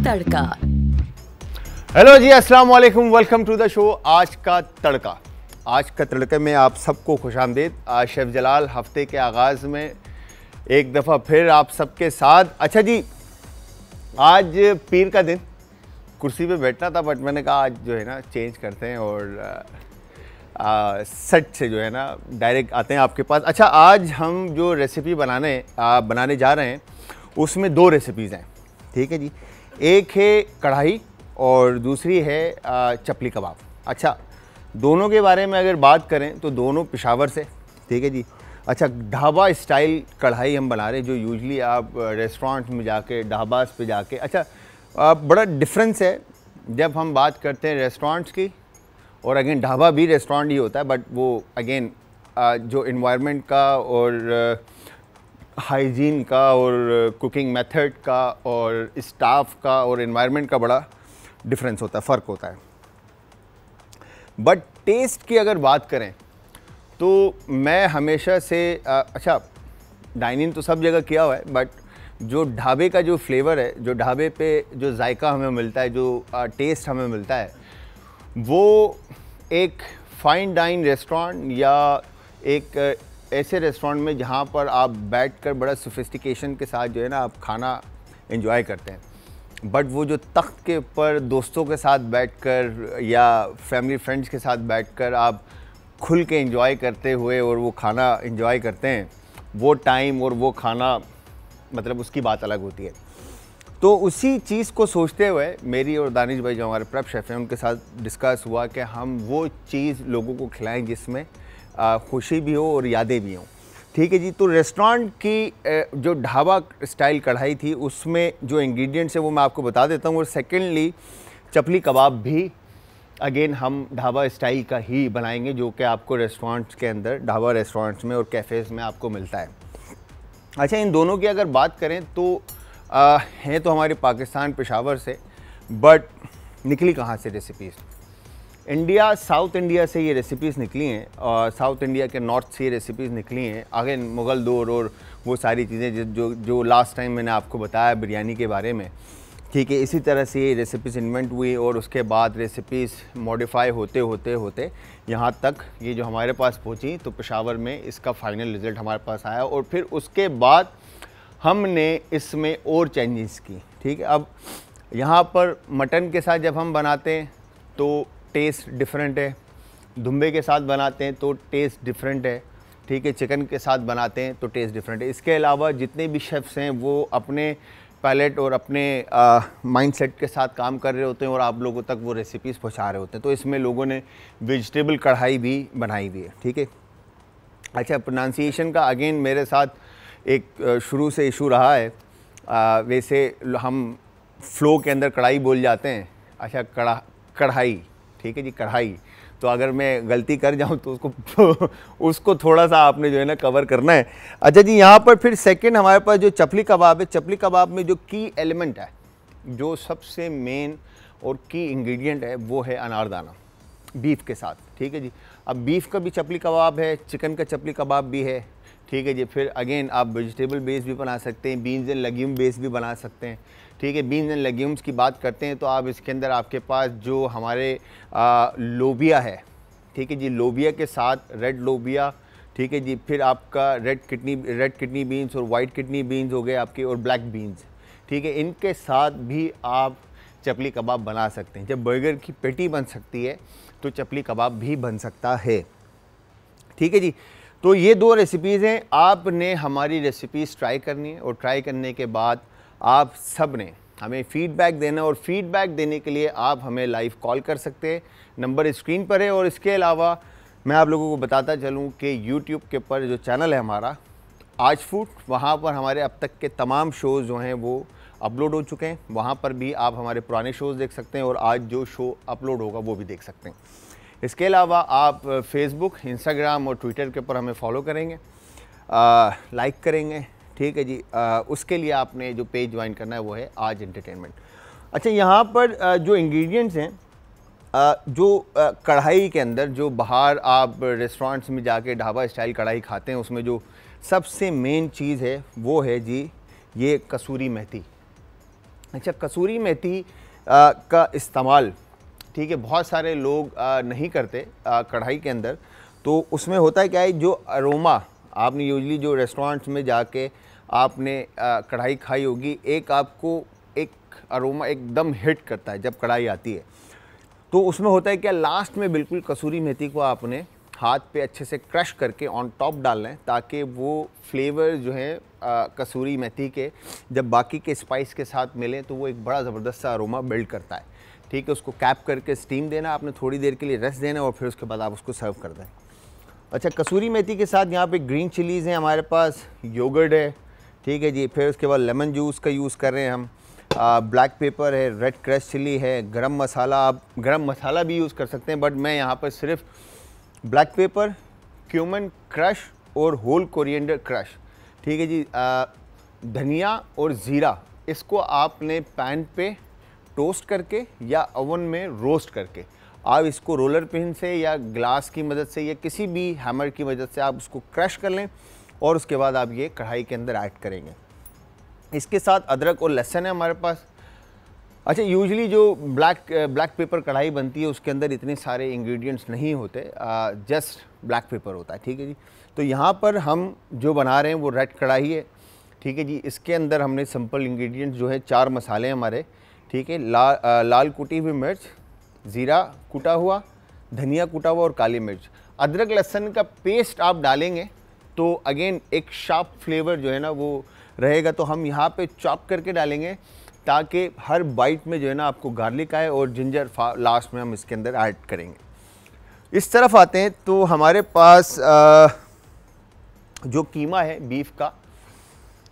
तड़का। Hello जी, अस्सलाम वालेकुम, welcome to the show आज का तड़का। आज का तड़के में आप सबको खुशामदीद। आज शेफ़ जलाल हफ्ते के आगाज़ में एक दफ़ा फिर आप सबके साथ। अच्छा जी, आज पीर का दिन, कुर्सी पे बैठना था बट मैंने कहा आज जो है ना चेंज करते हैं और सच से जो है ना डायरेक्ट आते हैं आपके पास। अच्छा, आज हम जो रेसिपी बनाने जा रहे हैं उसमें दो रेसिपीज़ हैं, ठीक है जी। एक है कढ़ाई और दूसरी है चपली कबाब। अच्छा, दोनों के बारे में अगर बात करें तो दोनों पेशावर से, ठीक है जी। अच्छा, ढाबा स्टाइल कढ़ाई हम बना रहे हैं, जो यूजली आप रेस्टोरेंट में जाके ढाबास पे जाके। अच्छा, बड़ा डिफरेंस है जब हम बात करते हैं रेस्टोरेंट्स की, और अगेन ढाबा भी रेस्टोरेंट ही होता है बट वो अगेन जो इन्वायरमेंट का और हाइजीन का और कुकिंग मेथड का और स्टाफ का और इन्वायरमेंट का बड़ा डिफरेंस होता है, फ़र्क होता है। बट टेस्ट की अगर बात करें तो मैं हमेशा से अच्छा, डाइनिंग तो सब जगह किया हुआ है बट जो ढाबे का जो फ्लेवर है, जो ढाबे पे जो जायका हमें मिलता है, जो टेस्ट हमें मिलता है, वो एक फ़ाइन डाइन रेस्टोरेंट या एक ऐसे रेस्टोरेंट में जहाँ पर आप बैठकर बड़ा सोफिस्टिकेशन के साथ जो है ना आप खाना एंजॉय करते हैं। बट वो जो तख्त के ऊपर दोस्तों के साथ बैठकर या फैमिली फ्रेंड्स के साथ बैठकर आप खुल के एंजॉय करते हुए और वो खाना एंजॉय करते हैं, वो टाइम और वो खाना, मतलब उसकी बात अलग होती है। तो उसी चीज़ को सोचते हुए मेरी और दानिश भाई जो हमारे प्रेप शेफ़ हैं उनके साथ डिस्कस हुआ कि हम वो चीज़ लोगों को खिलाएं जिसमें खुशी भी हो और यादें भी हों, ठीक है जी। तो रेस्टोरेंट की जो ढाबा स्टाइल कढ़ाई थी उसमें जो इंग्रेडिएंट्स है वो मैं आपको बता देता हूँ। और सेकेंडली चपली कबाब भी अगेन हम ढाबा स्टाइल का ही बनाएंगे, जो कि आपको रेस्टोरेंट्स के अंदर, ढाबा रेस्टोरेंट्स में और कैफ़ेज़ में आपको मिलता है। अच्छा, इन दोनों की अगर बात करें तो हैं तो हमारे पाकिस्तान पेशावर से, बट निकली कहाँ से रेसिपीज़? इंडिया, साउथ इंडिया से ये रेसिपीज़ निकली हैं और साउथ इंडिया के नॉर्थ से ये रेसिपीज़ निकली हैं। अगेन मुग़ल दौर और वो सारी चीज़ें जो लास्ट टाइम मैंने आपको बताया बिरयानी के बारे में, ठीक है। इसी तरह से ये रेसिपीज़ इन्वेंट हुई और उसके बाद रेसिपीज़ मॉडिफाई होते होते होते यहाँ तक ये जो हमारे पास पहुँची, तो पेशावर में इसका फ़ाइनल रिज़ल्ट हमारे पास आया। और फिर उसके बाद हमने इसमें और चेंजेस की, ठीक है। अब यहाँ पर मटन के साथ जब हम बनाते हैं तो टेस्ट डिफरेंट है, दुम्बे के साथ बनाते हैं तो टेस्ट डिफरेंट है, ठीक है। चिकन के साथ बनाते हैं तो टेस्ट डिफरेंट है। इसके अलावा जितने भी शेफ़्स हैं वो अपने पैलेट और अपने माइंडसेट के साथ काम कर रहे होते हैं और आप लोगों तक वो रेसिपीज़ पहुँचा रहे होते हैं। तो इसमें लोगों ने वेजिटेबल कढ़ाई भी बनाई हुई है, ठीक है। अच्छा, प्रोनाउंसिएशन का अगेन मेरे साथ एक शुरू से इशू रहा है। वैसे हम फ़्लो के अंदर कढ़ाई बोल जाते हैं। अच्छा, कढ़ाई, ठीक है जी, कढ़ाई। तो अगर मैं गलती कर जाऊं तो उसको थोड़ा सा आपने जो है ना कवर करना है। अच्छा जी, यहाँ पर फिर सेकंड हमारे पास जो चपली कबाब है, चपली कबाब में जो की एलिमेंट है, जो सबसे मेन और की इंग्रेडिएंट है, वो है अनारदाना बीफ के साथ, ठीक है जी। अब बीफ का भी चपली कबाब है, चिकन का चपली कबाब भी है, ठीक है जी। फिर अगेन आप वेजिटेबल बेस भी बना सकते हैं, बीन्स एंड लेग्यूम बेस भी बना सकते हैं, ठीक है। बीन्स एंड लेग्यूम्स की बात करते हैं तो आप इसके अंदर आपके पास जो हमारे लोबिया है, ठीक है जी, लोबिया के साथ रेड लोबिया, ठीक है जी। फिर आपका रेड किडनी बीन्स और वाइट किडनी बीन्स हो गए आपके, और ब्लैक बीन्स, ठीक है। इनके साथ भी आप चपली कबाब बना सकते हैं। जब बर्गर की पेटी बन सकती है तो चपली कबाब भी बन सकता है, ठीक है जी। तो ये दो रेसिपीज़ हैं। आपने हमारी रेसिपीज़ ट्राई करनी है और ट्राई करने के बाद आप सब ने हमें फ़ीडबैक देना, और फ़ीडबैक देने के लिए आप हमें लाइव कॉल कर सकते हैं, नंबर स्क्रीन पर है। और इसके अलावा मैं आप लोगों को बताता चलूँ कि यूट्यूब के ऊपर जो चैनल है हमारा आज फूड, वहाँ पर हमारे अब तक के तमाम शोज़ जो हैं वो अपलोड हो चुके हैं। वहाँ पर भी आप हमारे पुराने शोज़ देख सकते हैं और आज जो शो अपलोड होगा वो भी देख सकते हैं। इसके अलावा आप फेसबुक, इंस्टाग्राम और ट्विटर के ऊपर हमें फॉलो करेंगे, लाइक करेंगे, ठीक है जी। उसके लिए आपने जो पेज ज्वाइन करना है वो है आज एंटरटेनमेंट। अच्छा, यहाँ पर जो इंग्रेडिएंट्स हैं, जो कढ़ाई के अंदर, जो बाहर आप रेस्टोरेंट्स में जाके ढाबा स्टाइल कढ़ाई खाते हैं, उसमें जो सबसे मेन चीज़ है वो है जी ये कसूरी मेथी, अच्छा, कसूरी मेथी का इस्तेमाल, ठीक है, बहुत सारे लोग नहीं करते कढ़ाई के अंदर। तो उसमें होता है क्या है, जो अरोमा आपने यूजली जो रेस्टोरेंट्स में जाके आपने कढ़ाई खाई होगी, एक आपको एक अरोमा एकदम हिट करता है जब कढ़ाई आती है। तो उसमें होता है क्या, लास्ट में बिल्कुल कसूरी मेथी को आपने हाथ पे अच्छे से क्रश करके ऑन टॉप डालना है, ताकि वो फ्लेवर जो है कसूरी मेथी के जब बाकी के स्पाइस के साथ मिलें तो वो एक बड़ा ज़बरदस्त सा अरोमा बिल्ड करता है। ठीक है, उसको कैप करके स्टीम देना आपने, थोड़ी देर के लिए रेस्ट देना और फिर उसके बाद आप उसको सर्व कर दें। अच्छा, कसूरी मेथी के साथ यहाँ पे ग्रीन चिलीज़ हैं हमारे पास, योगर्ट है, ठीक है जी, फिर उसके बाद लेमन जूस का यूज़ कर रहे हैं हम, ब्लैक पेपर है, रेड क्रश चिली है, गरम मसाला, आप गरम मसाला भी यूज़ कर सकते हैं, बट मैं यहाँ पर सिर्फ ब्लैक पेपर, क्यूमन क्रश और होल कोरिएंडर क्रश, ठीक है जी, धनिया और ज़ीरा, इसको आपने पैन पे टोस्ट करके या ओवन में रोस्ट करके आप इसको रोलर पिन से या ग्लास की मदद से या किसी भी हैमर की मदद से आप उसको क्रश कर लें और उसके बाद आप ये कढ़ाई के अंदर ऐड करेंगे। इसके साथ अदरक और लहसुन है हमारे पास। अच्छा, यूजुअली जो ब्लैक पेपर कढ़ाई बनती है उसके अंदर इतने सारे इंग्रेडिएंट्स नहीं होते, जस्ट ब्लैक पेपर होता है, ठीक है जी। तो यहाँ पर हम जो बना रहे हैं वो रेड कढ़ाई है, ठीक है जी। इसके अंदर हमने सिंपल इंग्रेडिएंट्स जो है 4 मसाले हमारे, ठीक है, लाल कुटी हुई मिर्च, ज़ीरा कुटा हुआ, धनिया कुटा हुआ और काली मिर्च। अदरक लहसुन का पेस्ट आप डालेंगे तो अगेन एक शार्प फ्लेवर जो है ना वो रहेगा, तो हम यहाँ पे चॉप करके डालेंगे ताकि हर बाइट में जो है ना आपको गार्लिक आए, और जिंजर लास्ट में हम इसके अंदर ऐड करेंगे। इस तरफ आते हैं तो हमारे पास जो कीमा है बीफ का,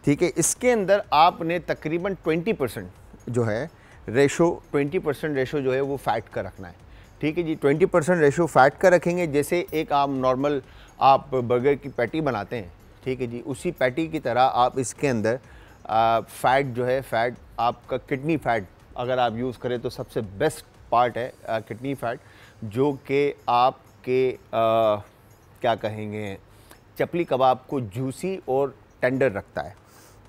ठीक है, इसके अंदर आपने तकरीबन 20% जो है रेशो, 20% रेशो जो है वो फ़ैट का रखना है, ठीक है जी। 20% रेशो फ़ैट का रखेंगे, जैसे एक आप नॉर्मल आप बर्गर की पैटी बनाते हैं, ठीक है जी, उसी पैटी की तरह आप इसके अंदर फ़ैट जो है, फ़ैट आपका किडनी फ़ैट अगर आप यूज़ करें तो सबसे बेस्ट पार्ट है किडनी फ़ैट, जो कि आपके क्या कहेंगे, चपली कबाब को जूसी और टेंडर रखता है,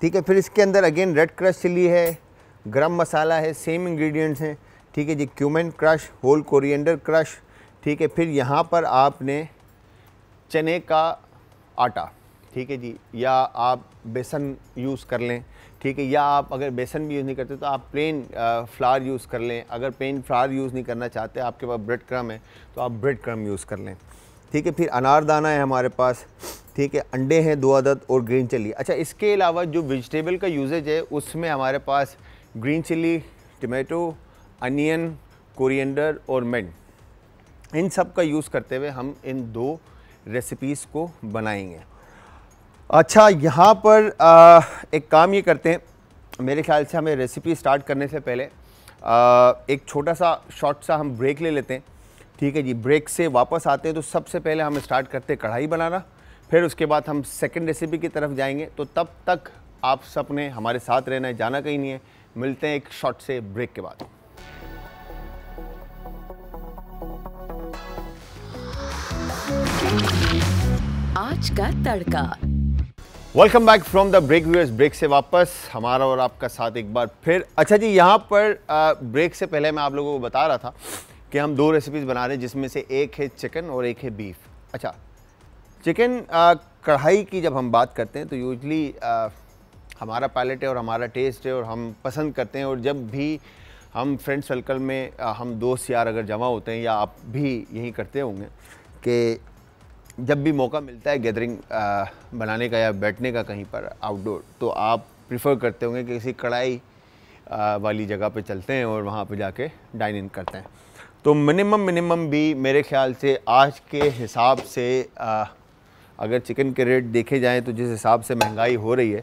ठीक है। फिर इसके अंदर अगेन रेड क्रश चिली है, गरम मसाला है, सेम इंग्रेडिएंट्स हैं, ठीक है जी, cumin crush, whole coriander crush, ठीक है। फिर यहाँ पर आपने चने का आटा, ठीक है जी, या आप बेसन यूज़ कर लें, ठीक है, या आप अगर बेसन भी यूज़ नहीं करते तो आप प्लेन फ्लावर यूज़ कर लें। अगर प्लेन फ्लावर यूज़ नहीं करना चाहते, आपके पास ब्रेड क्रम है तो आप ब्रेड क्रम यूज़ कर लें, ठीक है। फिर अनारदाना है हमारे पास, ठीक है, अंडे हैं 2 अदद और ग्रीन चिली। अच्छा, इसके अलावा जो वेजिटेबल का यूजेज है उसमें हमारे पास green chilli, tomato, onion, coriander और मिंट, इन सब का यूज़ करते हुए हम इन 2 रेसिपीज़ को बनाएंगे। अच्छा, यहाँ पर एक काम ये करते हैं, मेरे ख्याल से हमें रेसिपी स्टार्ट करने से पहले एक छोटा सा शॉर्ट सा हम ब्रेक ले लेते हैं, ठीक है जी। ब्रेक से वापस आते हैं तो सबसे पहले हम स्टार्ट करते हैं कढ़ाई बनाना, फिर उसके बाद हम सेकंड रेसिपी की तरफ जाएंगे। तो तब तक आप सब ने हमारे साथ रहना है, जाना कहीं नहीं है। मिलते हैं एक शॉर्ट से ब्रेक के बाद। Aaj Ka Tadka. Welcome back from the break viewers. Break से वापस हमारा और आपका साथ एक बार फिर। अच्छा जी, यहाँ पर ब्रेक से पहले मैं आप लोगों को बता रहा था कि हम 2 रेसिपीज़ बना रहे हैं, जिसमें से एक है चिकन और एक है बीफ। अच्छा, चिकन कढ़ाई की जब हम बात करते हैं तो यूजली हमारा पैलेट है और हमारा टेस्ट है और हम पसंद करते हैं, और जब भी हम फ्रेंड सर्कल में हम दोस्त यार अगर जमा होते हैं, या आप भी यही करते होंगे कि जब भी मौका मिलता है गैदरिंग बनाने का या बैठने का कहीं पर आउटडोर, तो आप प्रिफर करते होंगे कि किसी कढ़ाई वाली जगह पे चलते हैं और वहाँ पे जाके डाइन इन करते हैं। तो मिनिमम भी मेरे ख्याल से आज के हिसाब से अगर चिकन के रेट देखे जाएं तो जिस हिसाब से महंगाई हो रही है,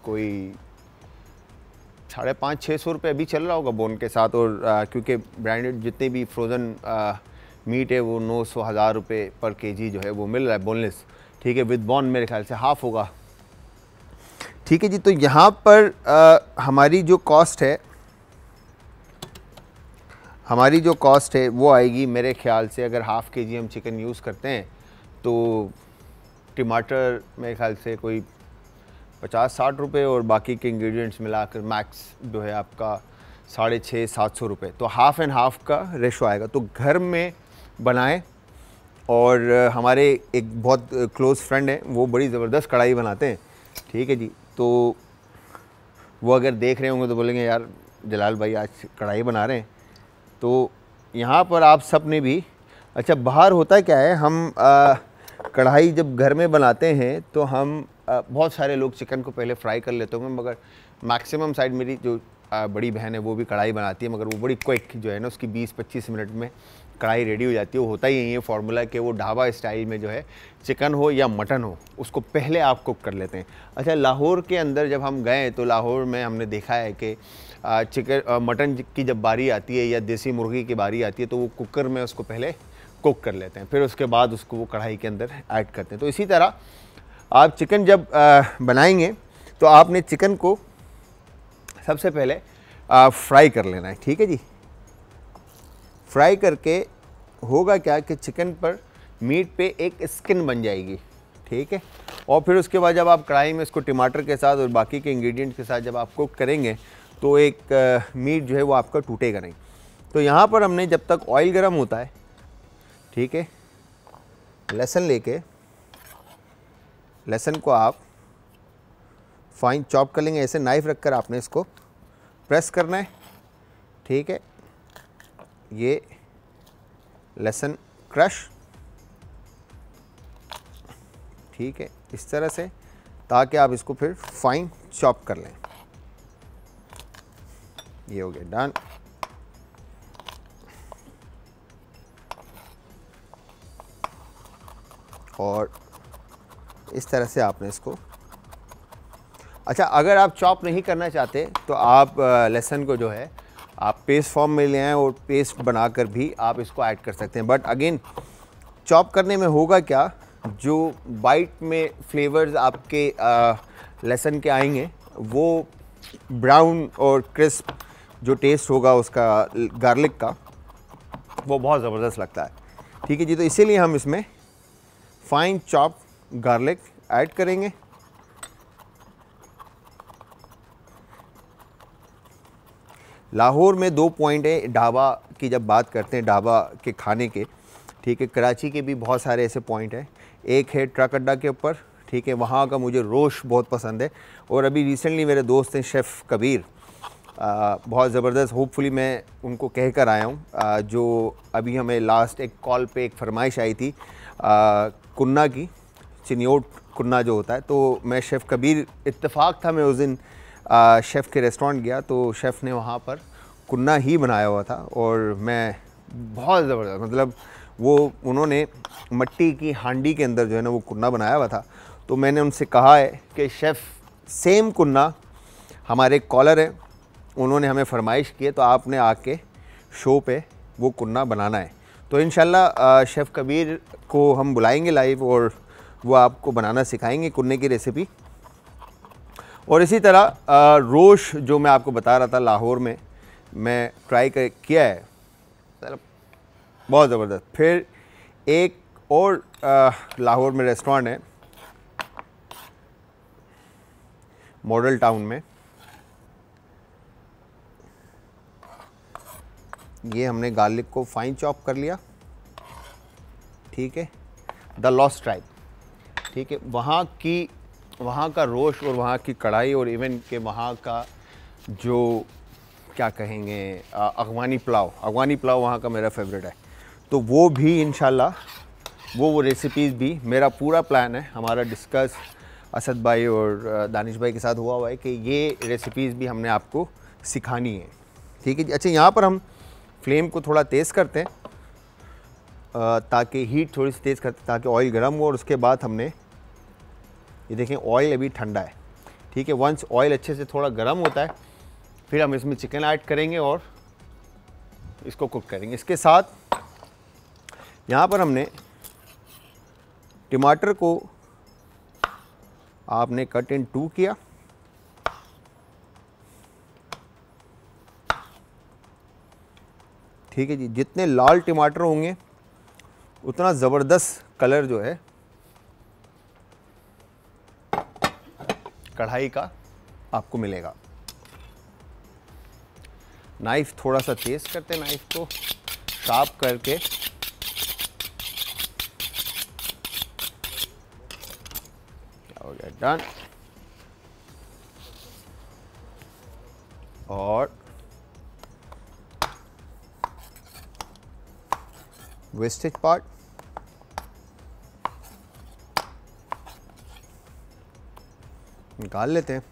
कोई 550-600 रुपये अभी चल रहा होगा बोन के साथ, और क्योंकि ब्रांडेड जितने भी फ्रोज़न मीट है वो 900-1000 रुपये पर केजी जो है वो मिल रहा है बोनलेस, ठीक है। विद बॉन मेरे ख्याल से हाफ़ होगा, ठीक है जी। तो यहाँ पर हमारी जो कॉस्ट है वो आएगी मेरे ख्याल से, अगर हाफ़ केजी हम चिकन यूज़ करते हैं तो टमाटर मेरे ख्याल से कोई 50-60 रुपये और बाकी के इंग्रेडिएंट्स मिलाकर मैक्स जो है आपका 650-700 रुपये। तो हाफ़ एंड हाफ़ का रेशो आएगा। तो घर में बनाएं। और हमारे एक बहुत क्लोज़ फ्रेंड हैं, वो बड़ी ज़बरदस्त कढ़ाई बनाते हैं, ठीक है जी। तो वो अगर देख रहे होंगे तो बोलेंगे यार जलाल भाई आज कढ़ाई बना रहे हैं। तो यहाँ पर आप सब ने भी, अच्छा बाहर होता है क्या है, हम कढ़ाई जब घर में बनाते हैं तो हम बहुत सारे लोग चिकन को पहले फ्राई कर लेते होंगे, मगर मैक्सिमम साइड मेरी जो बड़ी बहन है वो भी कढ़ाई बनाती है, मगर वो बड़ी क्विक जो है ना, उसकी 20-25 मिनट में कढ़ाई रेडी हो जाती है। वो होता ही यही है फार्मूला कि वो ढाबा स्टाइल में जो है चिकन हो या मटन हो उसको पहले आप कुक कर लेते हैं। अच्छा, लाहौर के अंदर जब हम गए तो लाहौर में हमने देखा है कि मटन की जब बारी आती है या देसी मुर्गी की बारी आती है तो वो कुकर में उसको पहले कुक कर लेते हैं, फिर उसके बाद उसको वो कढ़ाई के अंदर ऐड करते हैं। तो इसी तरह आप चिकन जब बनाएंगे तो आपने चिकन को सबसे पहले फ्राई कर लेना है, ठीक है जी। फ्राई करके होगा क्या कि चिकन पर मीट पे एक स्किन बन जाएगी, ठीक है। और फिर उसके बाद जब आप कढ़ाई में इसको टमाटर के साथ और बाकी के इंग्रेडिएंट्स के साथ जब आप कुक करेंगे तो एक मीट जो है वो आपका टूटेगा नहीं। तो यहाँ पर हमने जब तक ऑयल गर्म होता है, ठीक है, लहसुन लेके लहसुन को आप फाइन चॉप कर लेंगे। ऐसे नाइफ़ रखकर आपने इसको प्रेस करना है, ठीक है। ये लहसुन क्रश, ठीक है, इस तरह से, ताकि आप इसको फिर फाइन चॉप कर लें। ये हो गया डन। और इस तरह से आपने इसको, अच्छा अगर आप चॉप नहीं करना चाहते तो आप लहसुन को जो है आप पेस्ट फॉर्म में ले आएँ और पेस्ट बनाकर भी आप इसको ऐड कर सकते हैं। बट अगेन चॉप करने में होगा क्या, जो बाइट में फ्लेवर्स आपके लहसुन के आएंगे वो ब्राउन और क्रिस्प जो टेस्ट होगा उसका गार्लिक का, वो बहुत ज़बरदस्त लगता है, ठीक है जी। तो इसीलिए हम इसमें फाइन चॉप गार्लिक ऐड करेंगे। लाहौर में 2 पॉइंट है ढाबा की, जब बात करते हैं ढाबा के खाने के, ठीक है। कराची के भी बहुत सारे ऐसे पॉइंट हैं। एक है ट्रक अड्डा के ऊपर, ठीक है, वहाँ का मुझे रोश बहुत पसंद है। और अभी रिसेंटली मेरे दोस्त हैं शेफ़ कबीर, बहुत ज़बरदस्त, होपफुली मैं उनको कह कर आया हूँ। जो अभी हमें लास्ट एक कॉल पे एक फरमाइश आई थी कुन्ना की, चिनियोट कुन्ना जो होता है, तो मैं शेफ़ कबीर, इत्तेफाक था मैं उस दिन शेफ़ के रेस्टोरेंट गया तो शेफ़ ने वहाँ पर कुन्ना ही बनाया हुआ था। और मैं बहुत ज़बरदस्त, मतलब वो उन्होंने मट्टी की हांडी के अंदर जो है ना वो कुन्ना बनाया हुआ था। तो मैंने उनसे कहा है कि शेफ़ सेम कुन्ना हमारे कॉलर है, उन्होंने हमें फरमाइश की है तो आपने आके शो पे वो कुन्ना बनाना है। तो इंशाल्लाह शेफ़ कबीर को हम बुलाएंगे लाइव और वो आपको बनाना सिखाएंगे कुन्ने की रेसिपी। और इसी तरह रोश जो मैं आपको बता रहा था लाहौर में मैं ट्राई किया है, बहुत ज़बरदस्त। फिर एक और लाहौर में रेस्टोरेंट है मॉडल टाउन में, ये हमने गार्लिक को फाइन चॉप कर लिया, ठीक है, द लॉस्ट ट्राइब, ठीक है। वहाँ का रोश और वहाँ की कढ़ाई और इवन के वहाँ का जो क्या कहेंगे अफ़गानी पुलाव वहाँ का मेरा फेवरेट है। तो वो भी इंशाल्लाह वो रेसिपीज़ भी, मेरा पूरा प्लान है, हमारा डिस्कस असद भाई और दानिश भाई के साथ हुआ है कि ये रेसिपीज़ भी हमने आपको सिखानी है, ठीक है जी। अच्छा, यहाँ पर हम फ्लेम को थोड़ा तेज़ करते हैं ताकि हीट थोड़ी सी तेज़ करते हैं ताकि ऑयल गर्म हो। और उसके बाद हमने ये देखें ऑयल अभी ठंडा है, ठीक है। वंस ऑयल अच्छे से थोड़ा गर्म होता है फिर हम इसमें चिकन ऐड करेंगे और इसको कुक करेंगे। इसके साथ यहाँ पर हमने टमाटर को आपने कट इन 2 किया, ठीक है जी। जितने लाल टमाटर होंगे उतना ज़बरदस्त कलर जो है कढ़ाई का आपको मिलेगा। नाइफ थोड़ा सा तेज करते हैं, नाइफ को शार्प करके। क्या हो गया, डन। और वेस्टेज पार्ट निकाल लेते हैं।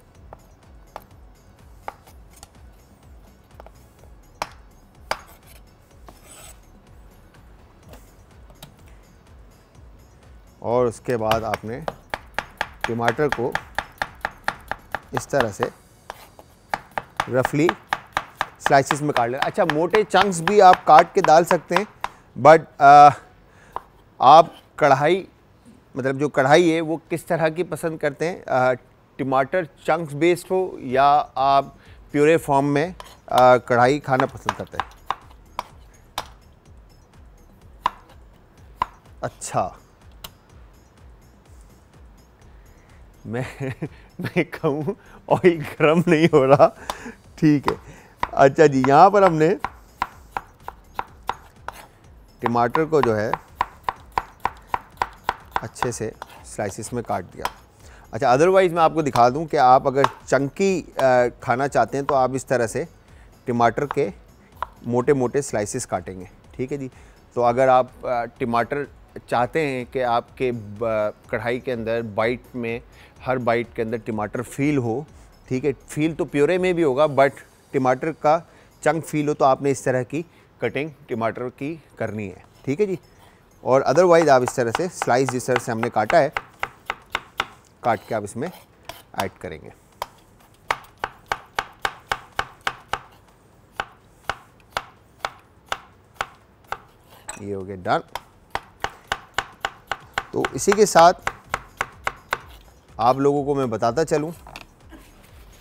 और उसके बाद आपने टमाटर को इस तरह से रफली स्लाइसिस में काट लेना। अच्छा, मोटे चंक्स भी आप काट के डाल सकते हैं, बट आप कढ़ाई, मतलब जो कढ़ाई है वो किस तरह की पसंद करते हैं, टमाटर चंक्स बेस्ड हो या आप प्यूरे फॉर्म में कढ़ाई खाना पसंद करते हैं? अच्छा, मैं कहूँ ऑयल गर्म नहीं हो रहा, ठीक है। अच्छा जी, यहाँ पर हमने टमाटर को जो है अच्छे से स्लाइसिस में काट दिया। अच्छा, अदरवाइज़ मैं आपको दिखा दूं कि आप अगर चंकी खाना चाहते हैं तो आप इस तरह से टमाटर के मोटे मोटे स्लाइसिस काटेंगे, ठीक है जी। तो अगर आप टमाटर चाहते हैं कि आपके कढ़ाई के अंदर बाइट में, हर बाइट के अंदर टमाटर फील हो, ठीक है, फील तो प्योरे में भी होगा बट टमाटर का चंक फील हो, तो आपने इस तरह की कटिंग टमाटर की करनी है, ठीक है जी। और अदरवाइज़ आप इस तरह से स्लाइस जिस तरह से हमने काटा है, काट के आप इसमें ऐड करेंगे। ये हो गया डन। तो इसी के साथ आप लोगों को मैं बताता चलूं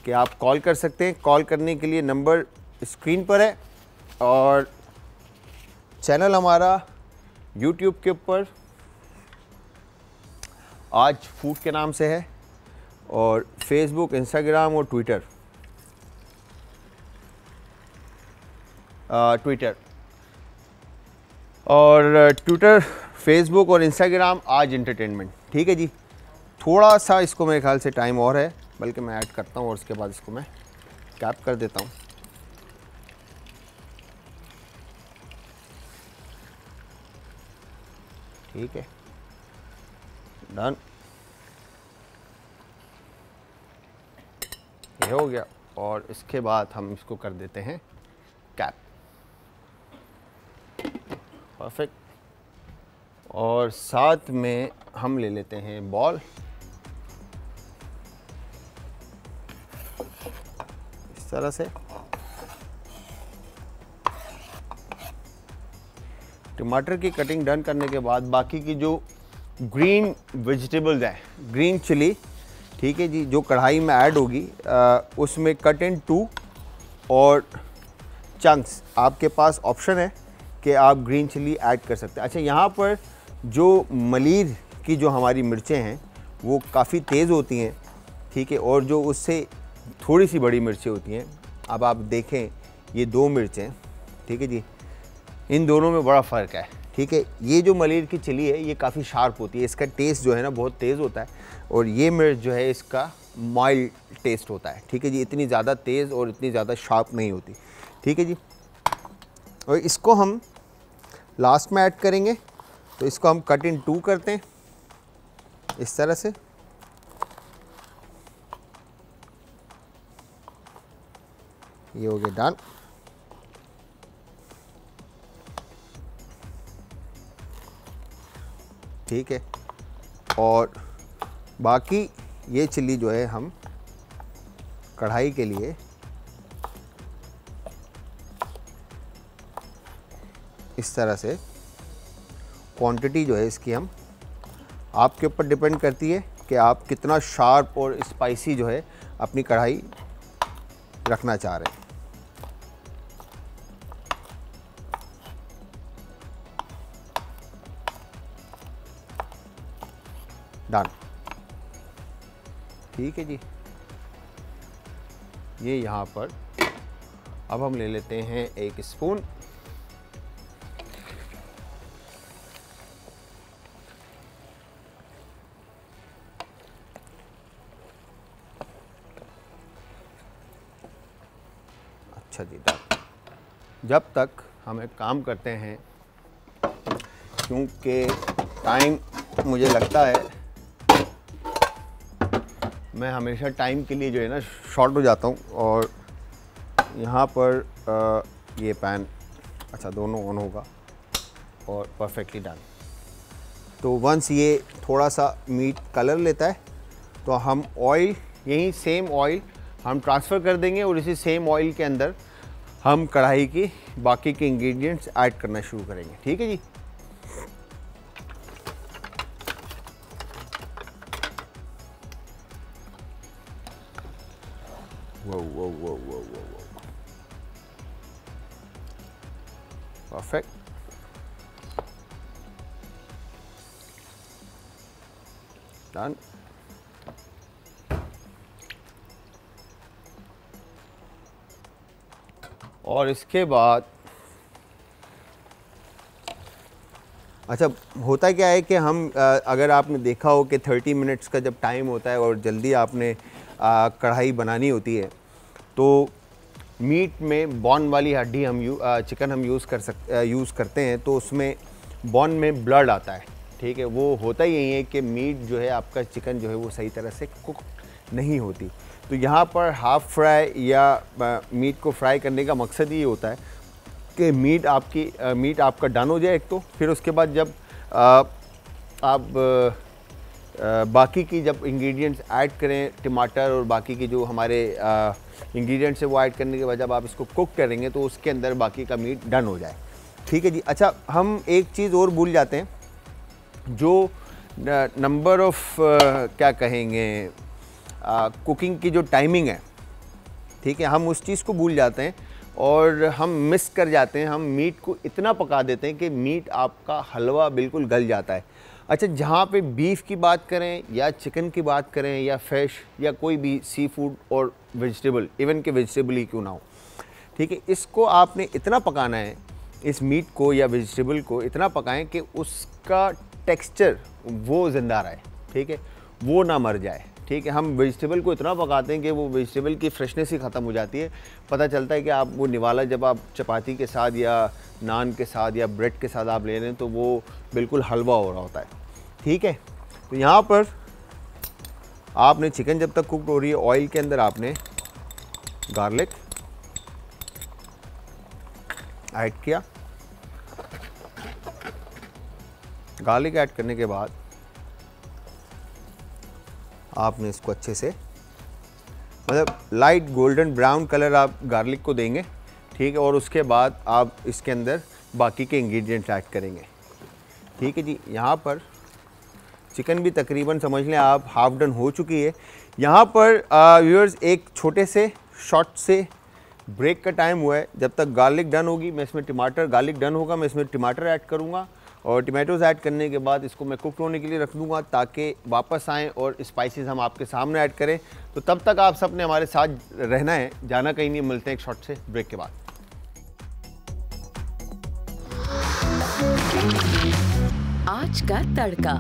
कि आप कॉल कर सकते हैं। कॉल करने के लिए नंबर स्क्रीन पर है, और चैनल हमारा यूट्यूब के ऊपर आज फूड के नाम से है, और फेसबुक, इंस्टाग्राम और ट्विटर फेसबुक और इंस्टाग्राम आज एंटरटेनमेंट, ठीक है जी। थोड़ा सा इसको मेरे ख्याल से टाइम और है, बल्कि मैं ऐड करता हूँ और उसके बाद इसको मैं कैप कर देता हूँ। ठीक है, डन, ये हो गया। और इसके बाद हम इसको कर देते हैं कैप, परफेक्ट। और साथ में हम ले लेते हैं बॉल, इस तरह से। टमाटर की कटिंग डन करने के बाद बाकी की जो ग्रीन वेजिटेबल्स हैं, ग्रीन चिली, ठीक है जी, जो कढ़ाई में ऐड होगी, उसमें कट इन 2 और चंक्स आपके पास ऑप्शन है कि आप ग्रीन चिली ऐड कर सकते हैं। अच्छा, यहाँ पर जो मलीर की जो हमारी मिर्चें हैं वो काफ़ी तेज़ होती हैं, ठीक है, और जो उससे थोड़ी सी बड़ी मिर्चें होती हैं। अब आप देखें, ये 2 मिर्चें, ठीक है जी, इन दोनों में बड़ा फ़र्क है, ठीक है। ये जो मलीर की चिली है ये काफ़ी शार्प होती है, इसका टेस्ट जो है ना बहुत तेज़ होता है, और ये मिर्च जो है इसका माइल्ड टेस्ट होता है, ठीक है जी, इतनी ज़्यादा तेज़ और इतनी ज़्यादा शार्प नहीं होती, ठीक है जी। और इसको हम लास्ट में ऐड करेंगे, तो इसको हम कट इन 2 करते हैं इस तरह से। ये हो गया डन। ठीक है, और बाकी ये चिल्ली जो है हम कढ़ाई के लिए इस तरह से, क्वांटिटी जो है इसकी हम, आपके ऊपर डिपेंड करती है कि आप कितना शार्प और स्पाइसी जो है अपनी कढ़ाई रखना चाह रहे हैं। डन, ठीक है जी। ये यहाँ पर अब हम ले लेते हैं एक स्पून। अच्छा जी, जब तक हम एक काम करते हैं, क्योंकि टाइम मुझे लगता है मैं हमेशा टाइम के लिए जो है ना शॉर्ट हो जाता हूँ। और यहाँ पर ये पैन अच्छा दोनों ऑन होगा और परफेक्टली डन। तो वंस ये थोड़ा सा मीट कलर लेता है तो हम ऑयल, यही सेम ऑयल हम ट्रांसफ़र कर देंगे और इसी सेम ऑयल के अंदर हम कढ़ाई की बाकी के इंग्रेडिएंट्स ऐड करना शुरू करेंगे। ठीक है जी। वो परफेक्ट। डन। और इसके बाद अच्छा होता क्या है कि हम अगर आपने देखा हो कि 30 मिनट्स का जब टाइम होता है और जल्दी आपने कढ़ाई बनानी होती है तो मीट में बॉन वाली हड्डी हम चिकन हम यूज़ करते हैं तो उसमें बॉन में ब्लड आता है। ठीक है, वो होता ही यही है कि मीट जो है आपका चिकन जो है वो सही तरह से कुक नहीं होती। तो यहाँ पर हाफ़ फ्राई या मीट को फ्राई करने का मकसद ये होता है कि मीट आपका डन हो जाए एक तो, फिर उसके बाद जब आप बाकी की जब इंग्रेडिएंट्स ऐड करें, टमाटर और बाकी की जो हमारे इंग्रेडिएंट्स है वो ऐड करने के बाद जब आप इसको कुक करेंगे तो उसके अंदर बाकी का मीट डन हो जाए। ठीक है जी। अच्छा, हम एक चीज़ और भूल जाते हैं, जो नंबर ऑफ क्या कहेंगे कुकिंग की जो टाइमिंग है, ठीक है, हम उस चीज़ को भूल जाते हैं और हम मिस कर जाते हैं। हम मीट को इतना पका देते हैं कि मीट आपका हलवा बिल्कुल गल जाता है। अच्छा, जहाँ पे बीफ की बात करें या चिकन की बात करें या फिश या कोई भी सी फूड और वेजिटेबल, इवन के वेजिटेबल ही क्यों ना हो, ठीक है, इसको आपने इतना पकाना है, इस मीट को या वेजिटेबल को इतना पकाएं कि उसका टेक्सचर वो ज़िंदा रहे। ठीक है, वो ना मर जाए। ठीक है, हम वेजिटेबल को इतना पकाते हैं कि वो वेजिटेबल की फ्रेशनेस ही ख़त्म हो जाती है। पता चलता है कि आप वो निवाला जब आप चपाती के साथ या नान के साथ या ब्रेड के साथ आप ले रहे हैं तो वो बिल्कुल हलवा हो रहा होता है। ठीक है, तो यहाँ पर आपने चिकन जब तक कुक हो रही है, ऑयल के अंदर आपने गार्लिक ऐड किया। गार्लिक ऐड करने के बाद आपने इसको अच्छे से मतलब लाइट गोल्डन ब्राउन कलर आप गार्लिक को देंगे। ठीक है, और उसके बाद आप इसके अंदर बाकी के इंग्रेडिएंट्स ऐड करेंगे। ठीक है जी। यहाँ पर चिकन भी तकरीबन समझ लें आप हाफ डन हो चुकी है। यहाँ पर व्यूअर्स एक छोटे से शॉर्ट से ब्रेक का टाइम हुआ है। जब तक गार्लिक डन होगी मैं इसमें गार्लिक डन होगा मैं इसमें टमाटर ऐड करूँगा और टमाटोज़ ऐड करने के बाद इसको मैं कुक होने के लिए रख दूँगा ताकि वापस आएँ और स्पाइसेस हम आपके सामने ऐड करें। तो तब तक आप सब ने हमारे साथ रहना है, जाना कहीं नहीं। मिलते हैं एक शॉर्ट से ब्रेक के बाद। Aaj Ka Tadka.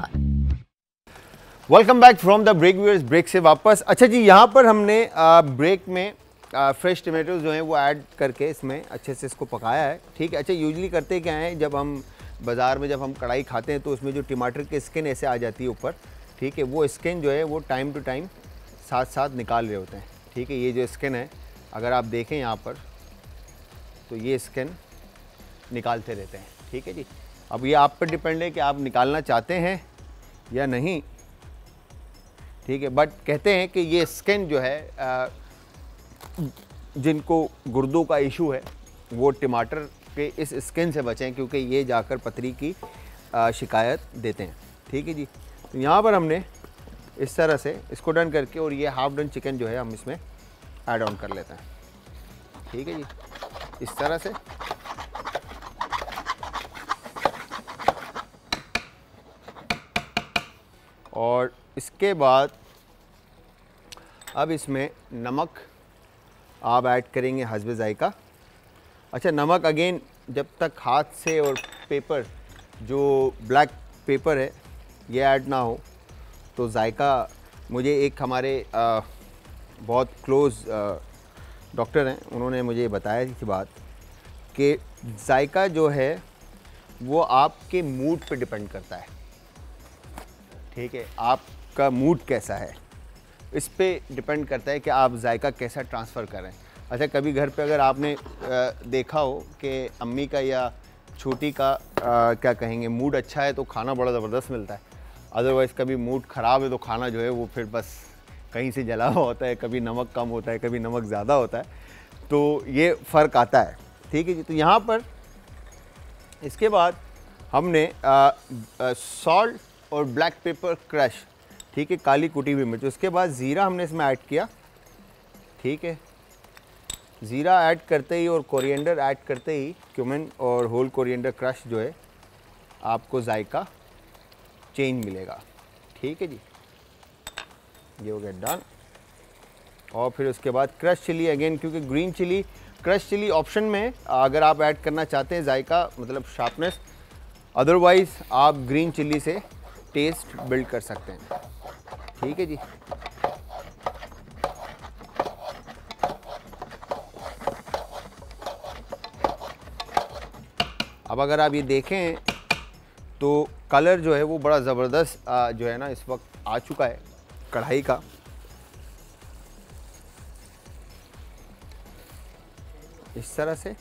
Welcome back from the break viewers, break से वापस। अच्छा जी, यहाँ पर हमने ब्रेक में फ्रेश टमाटोज़ जो हैं वो ऐड करके इसमें अच्छे से इसको पकाया है। ठीक है। अच्छा, यूजली करते क्या है, जब हम बाज़ार में जब हम कढ़ाई खाते हैं तो उसमें जो टमाटर की स्किन ऐसे आ जाती है ऊपर, ठीक है, वो स्किन जो है वो टाइम टू टाइम साथ साथ निकाल रहे होते हैं। ठीक है, ये जो स्किन है अगर आप देखें यहाँ पर तो ये स्किन निकालते रहते हैं। ठीक है जी। अब ये आप पर डिपेंड है कि आप निकालना चाहते हैं या नहीं। ठीक है, बट कहते हैं कि ये स्किन जो है जिनको गुर्दों का इशू है वो टमाटर के इस स्किन से बचें, क्योंकि ये जाकर पथरी की शिकायत देते हैं। ठीक है जी। तो यहाँ पर हमने इस तरह से इसको डन करके और ये हाफ डन चिकन जो है हम इसमें ऐड ऑन कर लेते हैं। ठीक है जी, इस तरह से। और इसके बाद अब इसमें नमक आप ऐड करेंगे हस्बे जायका। अच्छा, नमक अगेन जब तक हाथ से और पेपर जो ब्लैक पेपर है ये ऐड ना हो तो जायका, मुझे एक हमारे बहुत क्लोज़ डॉक्टर हैं, उन्होंने मुझे बताया थी बात कि जायका जो है वो आपके मूड पे डिपेंड करता है। ठीक है, आपका मूड कैसा है इस पे डिपेंड करता है कि आप जायका कैसा ट्रांसफ़र करें। अच्छा, कभी घर पे अगर आपने देखा हो कि अम्मी का या छोटी का क्या कहेंगे मूड अच्छा है तो खाना बड़ा ज़बरदस्त मिलता है, अदरवाइज़ कभी मूड ख़राब है तो खाना जो है वो फिर बस कहीं से जला हुआ होता है, कभी नमक कम होता है, कभी नमक ज़्यादा होता है, तो ये फ़र्क आता है। ठीक है जी। तो यहाँ पर इसके बाद हमने सॉल्ट और ब्लैक पेपर क्रश, ठीक है, काली कुटी हुई मिर्च, उसके बाद ज़ीरा हमने इसमें ऐड किया। ठीक है, ज़ीरा ऐड करते ही और कोरिएंडर ऐड करते ही क्यूमिन और होल कोरिएंडर क्रश जो है आपको जायका चेंज मिलेगा। ठीक है जी, ये हो गया डन। और फिर उसके बाद क्रश चिली अगेन, क्योंकि green chilli, crush chilli option में अगर आप ऐड करना चाहते हैं जायका मतलब शार्पनेस, अदरवाइज़ आप ग्रीन चिली से टेस्ट बिल्ड कर सकते हैं। ठीक है जी। अब अगर आप ये देखें तो कलर जो है वो बड़ा ज़बरदस्त जो है ना इस वक्त आ चुका है कढ़ाई का। इस तरह से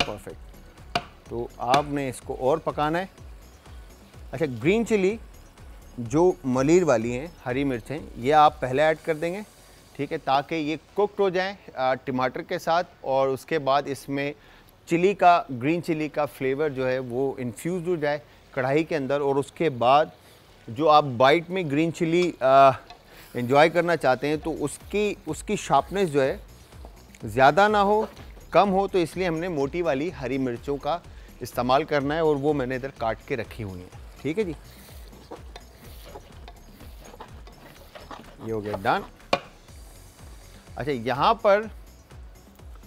परफेक्ट। तो आपने इसको और पकाना है। अच्छा, ग्रीन चिली जो मलीर वाली हैं, हरी मिर्चें, ये आप पहले ऐड कर देंगे। ठीक है, ताकि ये कुक्ड हो जाएं टमाटर के साथ, और उसके बाद इसमें चिली का, ग्रीन चिली का फ्लेवर जो है वो इन्फ्यूज़ हो जाए कढ़ाई के अंदर। और उसके बाद जो आप बाइट में ग्रीन चिली एंजॉय करना चाहते हैं तो उसकी शार्पनेस जो है ज़्यादा ना हो, कम हो, तो इसलिए हमने मोटी वाली हरी मिर्चों का इस्तेमाल करना है, और वो मैंने इधर काट के रखी हुई हैं। ठीक है जी, ये हो गया डन। अच्छा, यहाँ पर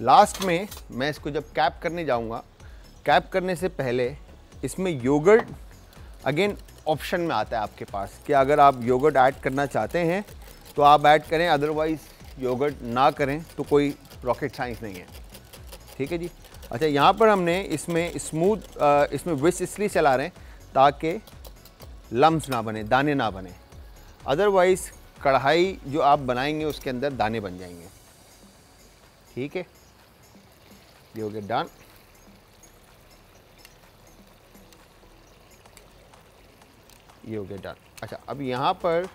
लास्ट में मैं इसको जब कैप करने जाऊँगा, कैप करने से पहले इसमें योगर्ट अगेन ऑप्शन में आता है आपके पास कि अगर आप योगर्ट ऐड करना चाहते हैं तो आप ऐड करें, अदरवाइज़ योगर्ट ना करें तो कोई रॉकेट साइंस नहीं है। ठीक है जी। अच्छा, यहाँ पर हमने इसमें स्मूथ इसमें विस्क इसलिए चला रहे हैं ताकि लम्स ना बने, दाने ना बने, अदरवाइज़ कढ़ाई जो आप बनाएंगे उसके अंदर दाने बन जाएंगे। ठीक है, ये हो गया डन। ये हो गया डन। अच्छा, अब यहाँ पर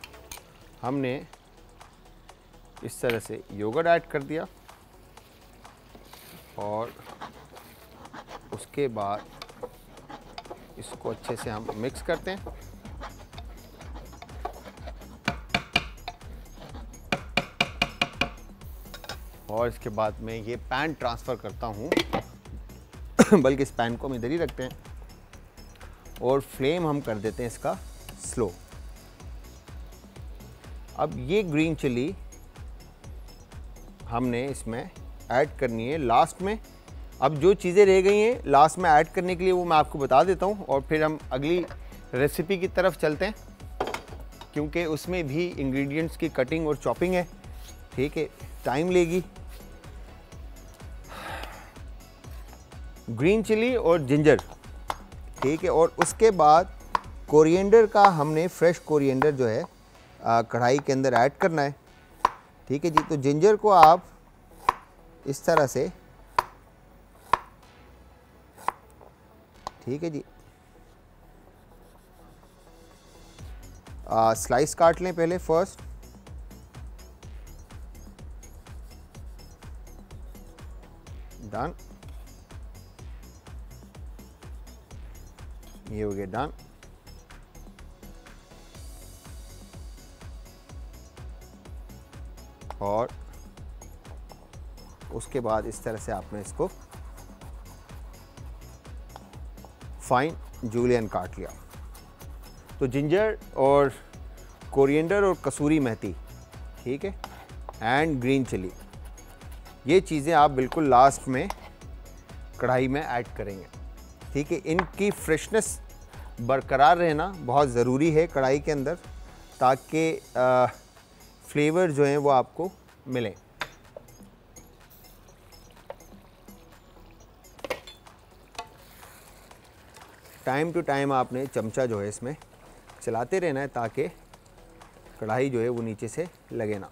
हमने इस तरह से योगर्ट ऐड कर दिया, और उसके बाद इसको अच्छे से हम मिक्स करते हैं। और इसके बाद मैं ये पैन ट्रांसफ़र करता हूँ बल्कि इस पैन को हम इधर ही रखते हैं, और फ्लेम हम कर देते हैं इसका स्लो। अब ये ग्रीन चिली हमने इसमें ऐड करनी है लास्ट में। अब जो चीज़ें रह गई हैं लास्ट में ऐड करने के लिए वो मैं आपको बता देता हूँ, और फिर हम अगली रेसिपी की तरफ चलते हैं, क्योंकि उसमें भी इंग्रेडिएंट्स की कटिंग और चॉपिंग है। ठीक है, टाइम लेगी। ग्रीन चिली और जिंजर, ठीक है, और उसके बाद कोरिएंडर का हमने फ्रेश कोरिएंडर जो है कढ़ाई के अंदर ऐड करना है। ठीक है जी। तो जिंजर को आप इस तरह से, ठीक है जी, स्लाइस काट लें पहले फर्स्ट। डन, ये हो गया डन। और उसके बाद इस तरह से आपने इसको फाइन जूलियन काट लिया। तो जिंजर और कोरिएंडर और कसूरी मेथी, ठीक है, एंड ग्रीन चिली। ये चीज़ें आप बिल्कुल लास्ट में कढ़ाई में ऐड करेंगे, ठीक है। इनकी फ्रेशनेस बरकरार रहना बहुत ज़रूरी है कढ़ाई के अंदर, ताकि फ्लेवर जो हैं वो आपको मिलें। टाइम टू टाइम आपने चमचा जो है इसमें चलाते रहना है, ताकि कढ़ाई जो है वो नीचे से लगे ना।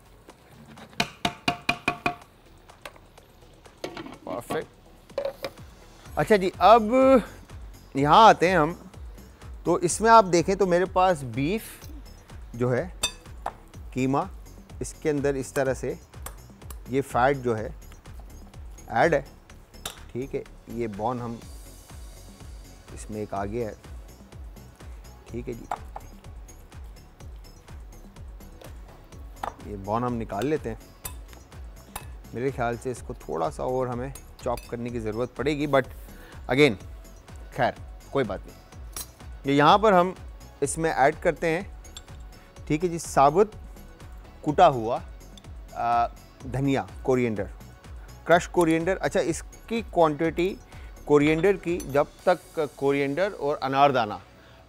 परफेक्ट। अच्छा जी, अब यहाँ आते हैं हम। तो इसमें आप देखें तो मेरे पास बीफ जो है, कीमा, इसके अंदर इस तरह से ये फैट जो है ऐड है, ठीक है। ये बॉन हम इसमें एक आगे है, ठीक है जी। ये बॉन हम निकाल लेते हैं। मेरे ख्याल से इसको थोड़ा सा और हमें चॉप करने की ज़रूरत पड़ेगी, बट अगेन खैर कोई बात नहीं। ये यहाँ पर हम इसमें ऐड करते हैं, ठीक है जी, साबुत कुटा हुआ धनिया, कोरिएंडर, क्रश कोरिएंडर। अच्छा, इसकी क्वांटिटी कोरिएंडर की, जब तक कोरिएंडर और अनारदाना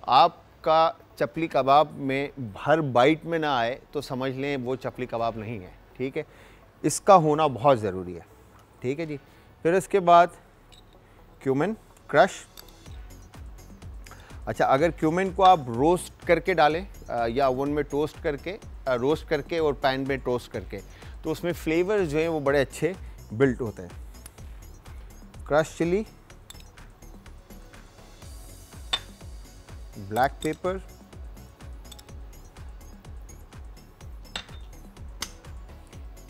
आपका चपली कबाब में हर बाइट में ना आए तो समझ लें वो चपली कबाब नहीं है, ठीक है। इसका होना बहुत ज़रूरी है, ठीक है जी। फिर इसके बाद क्यूमिन क्रश। अच्छा, अगर क्यूमिन को आप रोस्ट करके डालें या ओवन में टोस्ट करके, रोस्ट करके और पैन में टोस्ट करके, तो उसमें फ्लेवर जो हैं वो बड़े अच्छे बिल्ट होते हैं। क्रश चिली, ब्लैक पेपर,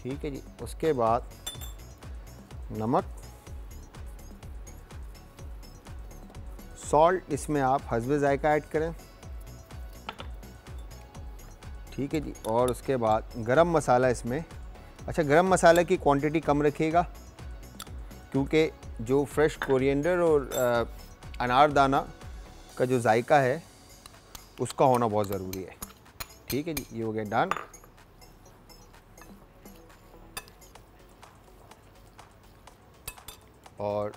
ठीक है जी। उसके बाद नमक, सॉल्ट इसमें आप हस्बे जायका ऐड करें, ठीक है जी। और उसके बाद गरम मसाला इसमें। अच्छा, गरम मसाला की क्वांटिटी कम रखिएगा, क्योंकि जो फ्रेश कोरिएंडर और अनारदाना का जो जायका है उसका होना बहुत ज़रूरी है, ठीक है जी। ये हो गया डन। और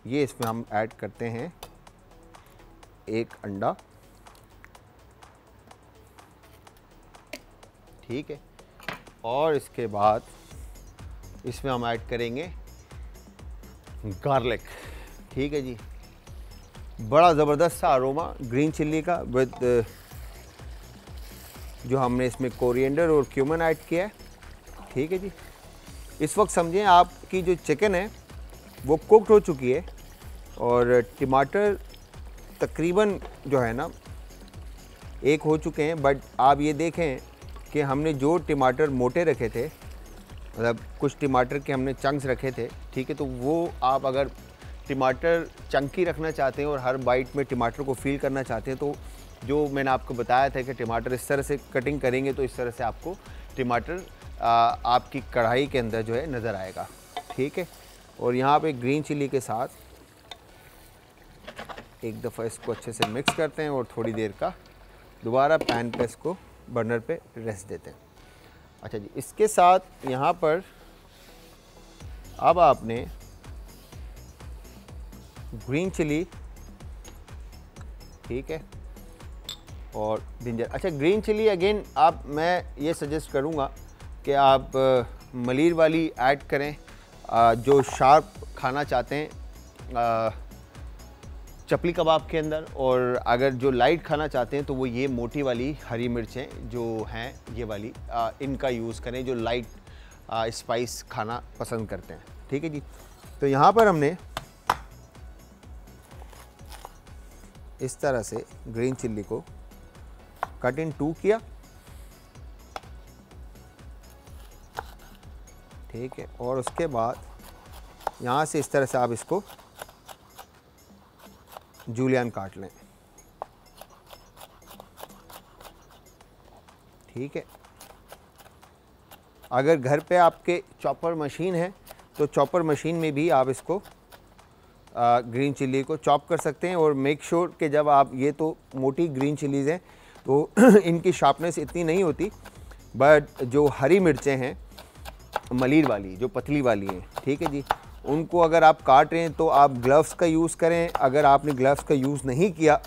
ये इसमें हम ऐड करते हैं एक अंडा, ठीक है। और इसके बाद इसमें हम ऐड करेंगे गार्लिक, ठीक है जी। बड़ा ज़बरदस्त सा अरोमा ग्रीन चिल्ली का विद जो हमने इसमें कोरिएंडर और क्यूमन ऐड किया है, ठीक है जी। इस वक्त समझें आपकी जो चिकन है वो कुक्ड हो चुकी है और टमाटर तकरीबन जो है ना एक हो चुके हैं, बट आप ये देखें कि हमने जो टमाटर मोटे रखे थे, मतलब कुछ टमाटर के हमने चंक्स रखे थे, ठीक है। तो वो आप अगर टमाटर चंकी रखना चाहते हैं और हर बाइट में टमाटर को फील करना चाहते हैं, तो जो मैंने आपको बताया था कि टमाटर इस तरह से कटिंग करेंगे तो इस तरह से आपको टमाटर आपकी कढ़ाई के अंदर जो है नज़र आएगा, ठीक है। और यहाँ पे ग्रीन चिली के साथ एक दफ़ा इसको अच्छे से मिक्स करते हैं और थोड़ी देर का दोबारा पैन पे इसको बर्नर पे रेस्ट देते हैं। अच्छा जी, इसके साथ यहाँ पर अब आपने ग्रीन चिली, ठीक है, और जिंजर। अच्छा, ग्रीन चिली अगेन आप, मैं ये सजेस्ट करूँगा कि आप मलीर वाली ऐड करें, जो शार्प खाना चाहते हैं चपली कबाब के अंदर, और अगर जो लाइट खाना चाहते हैं तो वो ये मोटी वाली हरी मिर्चें जो हैं ये वाली इनका यूज़ करें, जो लाइट स्पाइस खाना पसंद करते हैं, ठीक है जी। तो यहाँ पर हमने इस तरह से ग्रीन चिल्ली को कट इन 2 किया, ठीक है। और उसके बाद यहाँ से इस तरह से आप इसको जूलियन काट लें, ठीक है। अगर घर पे आपके चॉपर मशीन है तो चॉपर मशीन में भी आप इसको ग्रीन चिल्ली को चॉप कर सकते हैं। और मेक श्योर कि जब आप, ये तो मोटी ग्रीन चिल्लीज़ हैं, तो इनकी शार्पनेस इतनी नहीं होती। बट जो हरी मिर्चें हैं मलीर वाली, जो पतली वाली हैं, ठीक है जी, उनको अगर आप काट रहे हैं तो आप ग्लव्स का यूज़ करें। अगर आपने ग्लव्स का यूज़ नहीं किया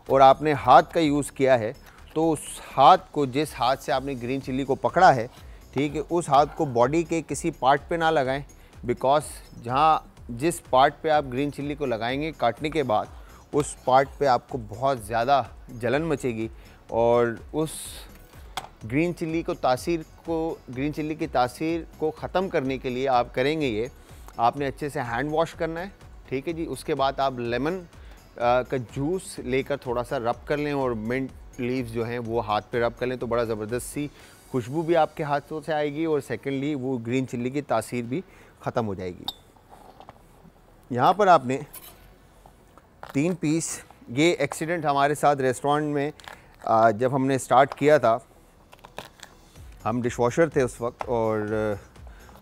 और आपने हाथ का यूज़ किया है तो उस हाथ को, जिस हाथ से आपने ग्रीन चिल्ली को पकड़ा है, ठीक है, उस हाथ को बॉडी के किसी पार्ट पे ना लगाएं। बिकॉज जिस पार्ट पे आप ग्रीन चिल्ली को लगाएंगे काटने के बाद, उस पार्ट पे आपको बहुत ज़्यादा जलन मचेगी और उस ग्रीन चिल्ली की तासीर को ख़त्म करने के लिए आप करेंगे ये, आपने अच्छे से हैंड वॉश करना है, ठीक है जी। उसके बाद आप लेमन का जूस लेकर थोड़ा सा रब कर लें और मिंट लीव्स जो हैं वो हाथ पे रब कर लें, तो बड़ा ज़बरदस्त सी खुशबू भी आपके हाथों से आएगी और सेकेंडली वो ग्रीन चिल्ली की तासीर भी ख़त्म हो जाएगी। यहाँ पर आपने 3 पीस, ये एक्सीडेंट हमारे साथ रेस्टोरेंट में जब हमने स्टार्ट किया था, हम डिशवॉशर थे उस वक्त, और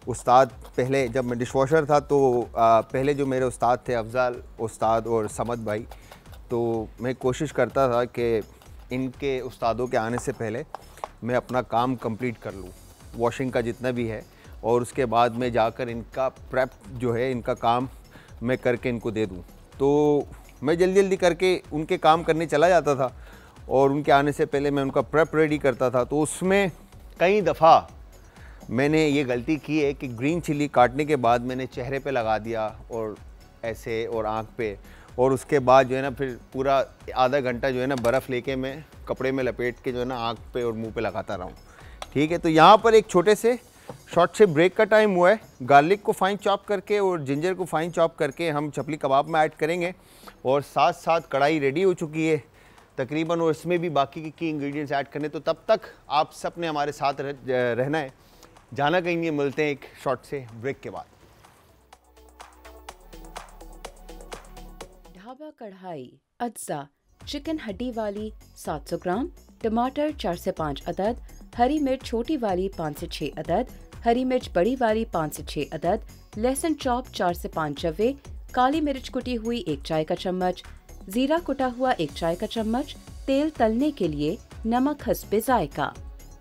उस्ताद पहले, जब मैं डिशवॉशर था तो पहले जो मेरे उस्ताद थे अफजल उस्ताद और समद भाई, तो मैं कोशिश करता था कि इनके उस्तादों के आने से पहले मैं अपना काम कंप्लीट कर लूँ, वॉशिंग का जितना भी है, और उसके बाद मैं जाकर इनका प्रेप जो है, इनका काम मैं करके इनको दे दूँ। तो मैं जल्दी जल्दी करके उनके काम करने चला जाता था और उनके आने से पहले मैं उनका प्रेप रेडी करता था। तो उसमें कई दफ़ा मैंने ये गलती की है कि ग्रीन चिल्ली काटने के बाद मैंने चेहरे पे लगा दिया और ऐसे, और आँख पे, और उसके बाद जो है ना फिर पूरा आधा घंटा जो है ना बर्फ़ लेके मैं कपड़े में लपेट के जो है ना आँख पे और मुंह पे लगाता रहा हूँ, ठीक है। तो यहाँ पर एक छोटे से शॉर्ट से ब्रेक का टाइम हुआ है। गार्लिक को फाइन चॉप करके और जिंजर को फाइन चॉप करके हम चपली कबाब में ऐड करेंगे, और साथ साथ कढ़ाई रेडी हो चुकी है तकरीबन, और इसमें भी बाकी की इंग्रेडिएंट्स ऐड करने। तो तब तक आप सब ने हमारे साथ रहना है, जाना कहीं नहीं। मिलते हैं एक शॉर्ट से ब्रेक के बाद। ढाबा कढ़ाई अज्जा चिकन हड्डी वाली 700 ग्राम, टमाटर 4 से 5 अदद, हरी मिर्च छोटी वाली 5 से 6 अदद, हरी मिर्च बड़ी वाली 5 से 6 अदद, लहसुन चॉप 4 से 5 जवे, काली मिर्च कुटी हुई 1 चाय का चम्मच, जीरा कुटा हुआ 1 चाय का चम्मच, तेल तलने के लिए नमक हस्बे जायका।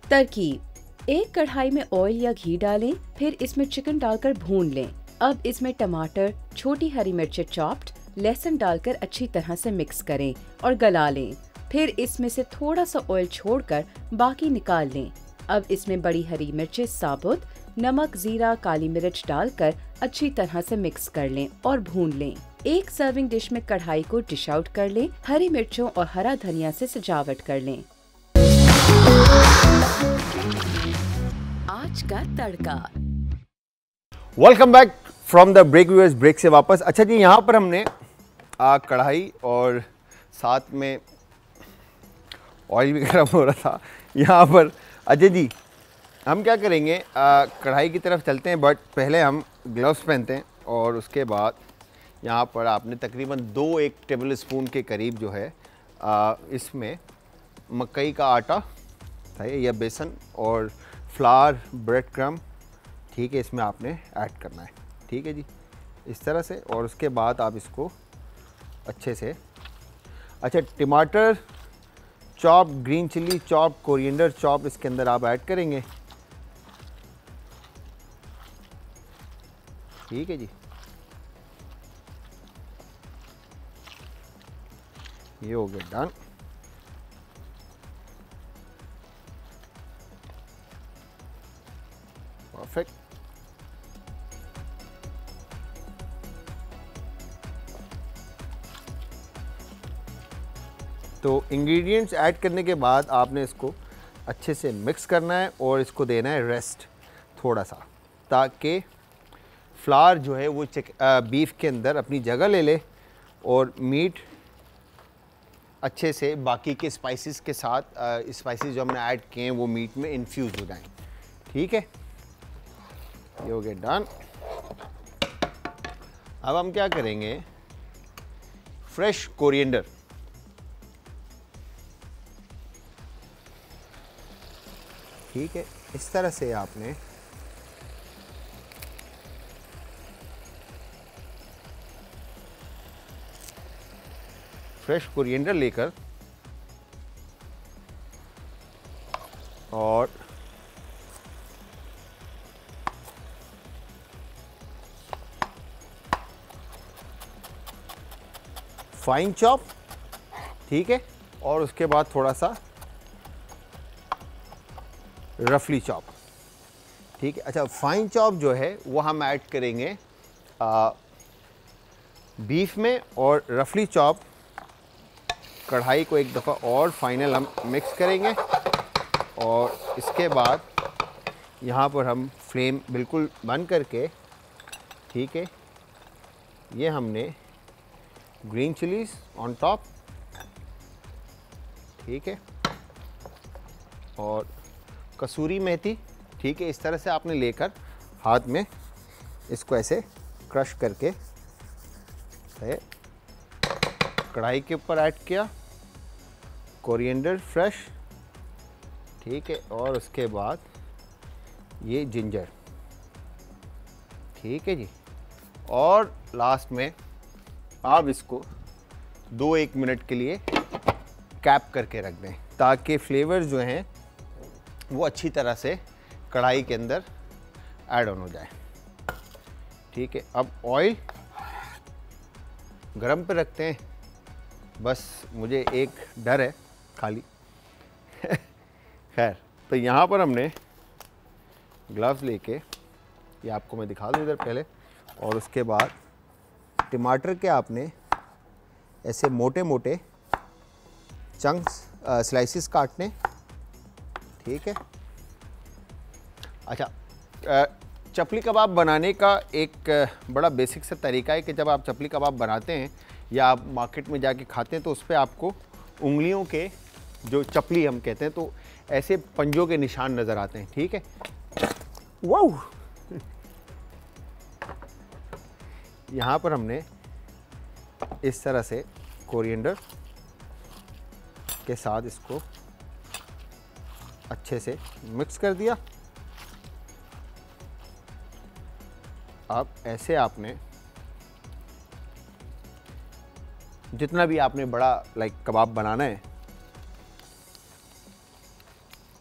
तरकीब: एक कढ़ाई में ऑयल या घी डालें, फिर इसमें चिकन डालकर भून लें। अब इसमें टमाटर, छोटी हरी मिर्चें चॉप्ड, लहसुन डालकर अच्छी तरह से मिक्स करें और गला लें। फिर इसमें से थोड़ा सा ऑयल छोड़कर बाकी निकाल लें। अब इसमें बड़ी हरी मिर्चें साबुत, नमक, जीरा, काली मिर्च डालकर अच्छी तरह से मिक्स कर लें और भून लें। एक सर्विंग डिश में कढ़ाई को डिश आउट कर लें। हरी मिर्चों और हरा धनिया से सजावट कर लें। Aaj Ka Tadka. Welcome back from the break viewers, break से वापस। अच्छा जी, यहाँ पर हमने कढ़ाई और साथ में ऑयल भी गर्म हो रहा था यहाँ पर। अजय जी, हम क्या करेंगे, कढ़ाई की तरफ चलते हैं, बट पहले हम ग्लव्स पहनते हैं, और उसके बाद यहाँ पर आपने तकरीबन 2-1 टेबल स्पून के करीब जो है इसमें मकई का आटा है या बेसन और फ्लावर, ब्रेड क्रम, ठीक है, इसमें आपने ऐड करना है, ठीक है जी, इस तरह से। और उसके बाद आप इसको अच्छे से, अच्छा, टमाटर chop, green chilli chop, coriander chop इसके अंदर आप ऐड करेंगे, ठीक है जी। ये हो गया डन। परफेक्ट। तो इंग्रेडिएंट्स ऐड करने के बाद आपने इसको अच्छे से मिक्स करना है और इसको देना है रेस्ट थोड़ा सा, ताकि फ्लावर जो है वो बीफ के अंदर अपनी जगह ले ले और मीट अच्छे से बाकी के स्पाइसेस के साथ, स्पाइसेस जो हमने ऐड किए हैं वो मीट में इन्फ्यूज़ हो जाएं, ठीक है। ये हो गया डन। अब हम क्या करेंगे, फ्रेश कोरिएंडर, ठीक है, इस तरह से आपने फ्रेश कोरिएंडर लेकर और फाइन चॉप, ठीक है, और उसके बाद थोड़ा सा रफली चॉप, ठीक है। अच्छा, फाइन चॉप जो है वो हम ऐड करेंगे बीफ में, और रफली चॉप कढ़ाई को एक दफ़ा और फाइनल हम मिक्स करेंगे। और इसके बाद यहाँ पर हम फ्लेम बिल्कुल बंद करके, ठीक है, ये हमने ग्रीन चिलीज ऑन टॉप, ठीक है, और कसूरी मेथी, ठीक है, इस तरह से आपने लेकर हाथ में इसको ऐसे क्रश करके कढ़ाई के ऊपर ऐड किया। कोरिएंडर फ्रेश, ठीक है, और उसके बाद ये जिंजर, ठीक है जी। और लास्ट में आप इसको 2-1 मिनट के लिए कैप करके रख दें ताकि फ्लेवर्स जो हैं वो अच्छी तरह से कढ़ाई के अंदर ऐड ऑन हो जाए, ठीक है। अब ऑयल गरम पे रखते हैं, बस मुझे एक डर है खाली खैर, तो यहाँ पर हमने ग्लव्स लेके, ये आपको मैं दिखा दूँ इधर पहले, और उसके बाद टमाटर के आपने ऐसे मोटे मोटे चंक्स स्लाइसिस काटने, ठीक है। अच्छा, चपली कबाब बनाने का एक बड़ा बेसिक सा तरीका है कि जब आप चपली कबाब बनाते हैं या आप मार्केट में जाके खाते हैं तो उस पर आपको उंगलियों के, जो चपली हम कहते हैं, तो ऐसे पंजों के निशान नज़र आते हैं, ठीक है। वाह, यहाँ पर हमने इस तरह से कोरिएंडर के साथ इसको अच्छे से मिक्स कर दिया। अब ऐसे आपने जितना भी आपने बड़ा कबाब बनाना है,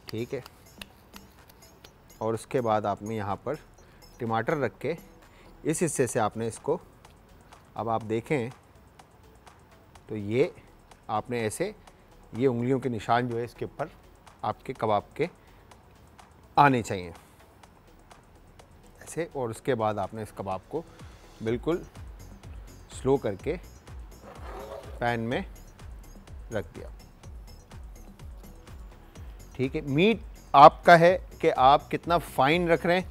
ठीक है, और उसके बाद आपने यहाँ पर टमाटर रख के इस हिस्से से आपने इसको, अब आप देखें तो ये आपने ऐसे, ये उंगलियों के निशान जो है इसके ऊपर आपके कबाब के आने चाहिए ऐसे। और उसके बाद आपने इस कबाब को बिल्कुल स्लो करके पैन में रख दिया, ठीक है। मीट आपका है कि आप कितना फाइन रख रहे हैं,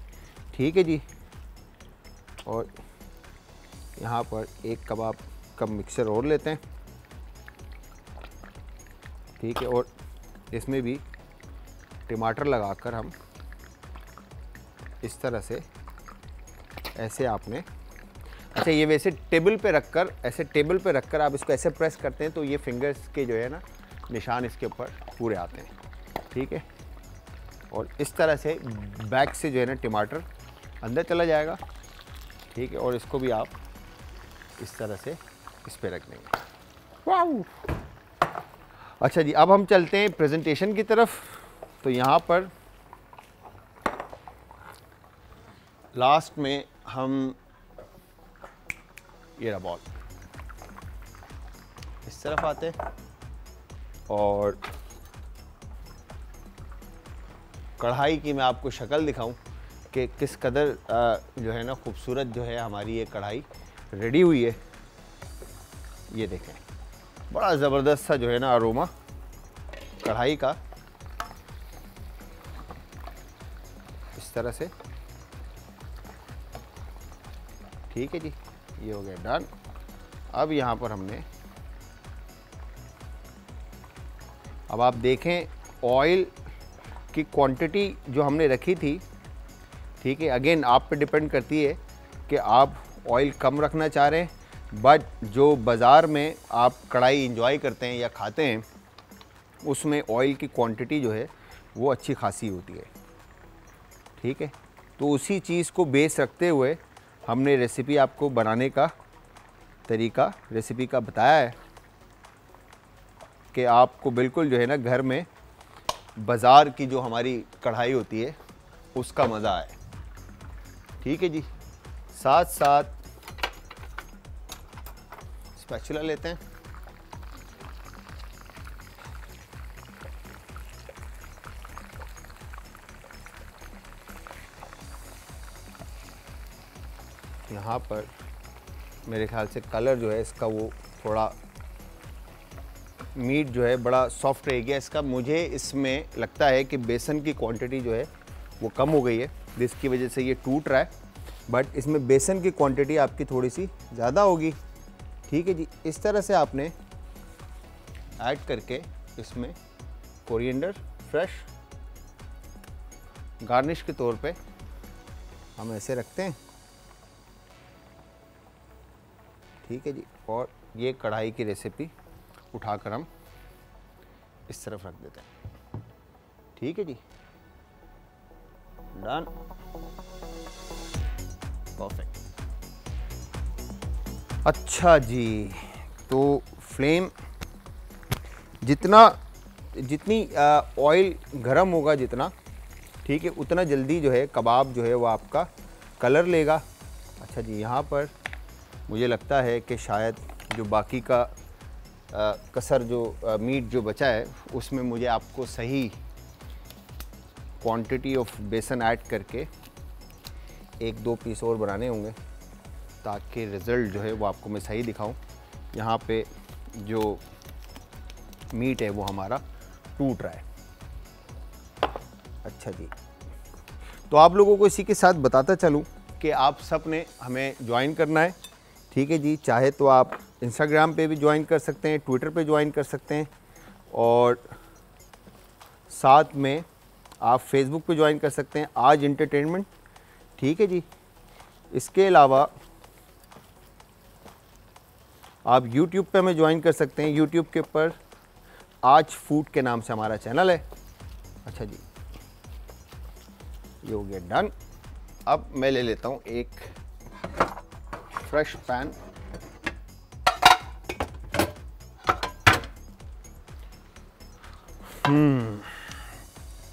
ठीक है जी। और यहाँ पर एक कबाब का मिक्सचर और लेते हैं, ठीक है, और इसमें भी टमाटर लगाकर हम इस तरह से ऐसे आपने, अच्छा, ये वैसे टेबल पे रखकर, ऐसे टेबल पे रखकर आप इसको ऐसे प्रेस करते हैं तो ये फिंगर्स के जो है ना निशान इसके ऊपर पूरे आते हैं, ठीक है। और इस तरह से बैक से जो है ना टमाटर अंदर चला जाएगा, ठीक है, और इसको भी आप इस तरह से इस पे रख देंगे। वाह, अच्छा जी, अब हम चलते हैं प्रेजेंटेशन की तरफ। तो यहाँ पर लास्ट में हम ये रहा बॉल इस तरफ आते हैं और कढ़ाई की मैं आपको शक्ल दिखाऊं कि किस कदर जो है ना खूबसूरत जो है हमारी ये कढ़ाई रेडी हुई है। ये देखें, बड़ा ज़बरदस्त सा जो है ना अरोमा कढ़ाई का, इस तरह से, ठीक है जी। ये हो गया डन। अब यहाँ पर हमने, अब आप देखें ऑयल की क्वांटिटी जो हमने रखी थी, ठीक है, अगेन आप पे डिपेंड करती है कि आप ऑयल कम रखना चाह रहे हैं, बट जो बाज़ार में आप कढ़ाई इंजॉय करते हैं या खाते हैं उसमें ऑयल की क्वांटिटी जो है वो अच्छी खासी होती है, ठीक है। तो उसी चीज़ को बेस रखते हुए हमने रेसिपी आपको बनाने का तरीका रेसिपी का बताया है कि आपको बिल्कुल जो है ना घर में बाज़ार की जो हमारी कढ़ाई होती है उसका मज़ा आए। ठीक है जी। साथ साथ स्पैचुला लेते हैं। यहाँ पर मेरे ख्याल से कलर जो है इसका वो थोड़ा मीट जो है बड़ा सॉफ्ट रह गया इसका। मुझे इसमें लगता है कि बेसन की क्वांटिटी जो है वो कम हो गई है, जिसकी वजह से ये टूट रहा है। बट इसमें बेसन की क्वांटिटी आपकी थोड़ी सी ज़्यादा होगी। ठीक है जी। इस तरह से आपने ऐड करके इसमें कोरिएंडर फ्रेश गार्निश के तौर पे हम ऐसे रखते हैं। ठीक है जी। और ये कढ़ाई की रेसिपी उठाकर हम इस तरफ रख देते हैं। ठीक है जी। डन। परफेक्ट। अच्छा जी, तो फ्लेम जितनी ऑयल गरम होगा जितना, ठीक है, उतना जल्दी जो है कबाब जो है वो आपका कलर लेगा। अच्छा जी, यहाँ पर मुझे लगता है कि शायद जो बाकी का कसर जो मीट जो बचा है उसमें मुझे आपको सही क्वांटिटी ऑफ बेसन ऐड करके 1-2 पीस और बनाने होंगे ताकि रिज़ल्ट जो है वो आपको मैं सही दिखाऊं। यहाँ पे जो मीट है वो हमारा टूट रहा है। अच्छा जी, तो आप लोगों को इसी के साथ बताता चलूं कि आप सब ने हमें ज्वाइन करना है। ठीक है जी। चाहे तो आप इंस्टाग्राम पे भी ज्वाइन कर सकते हैं, ट्विटर पे ज्वाइन कर सकते हैं, और साथ में आप फेसबुक पे ज्वाइन कर सकते हैं, आज एंटरटेनमेंट। ठीक है जी। इसके अलावा आप यूट्यूब पे हमें ज्वाइन कर सकते हैं। यूट्यूब के ऊपर आज फूड के नाम से हमारा चैनल है। अच्छा जी, ये हो गया डन। अब मैं ले लेता हूँ एक फ्रेश पैन।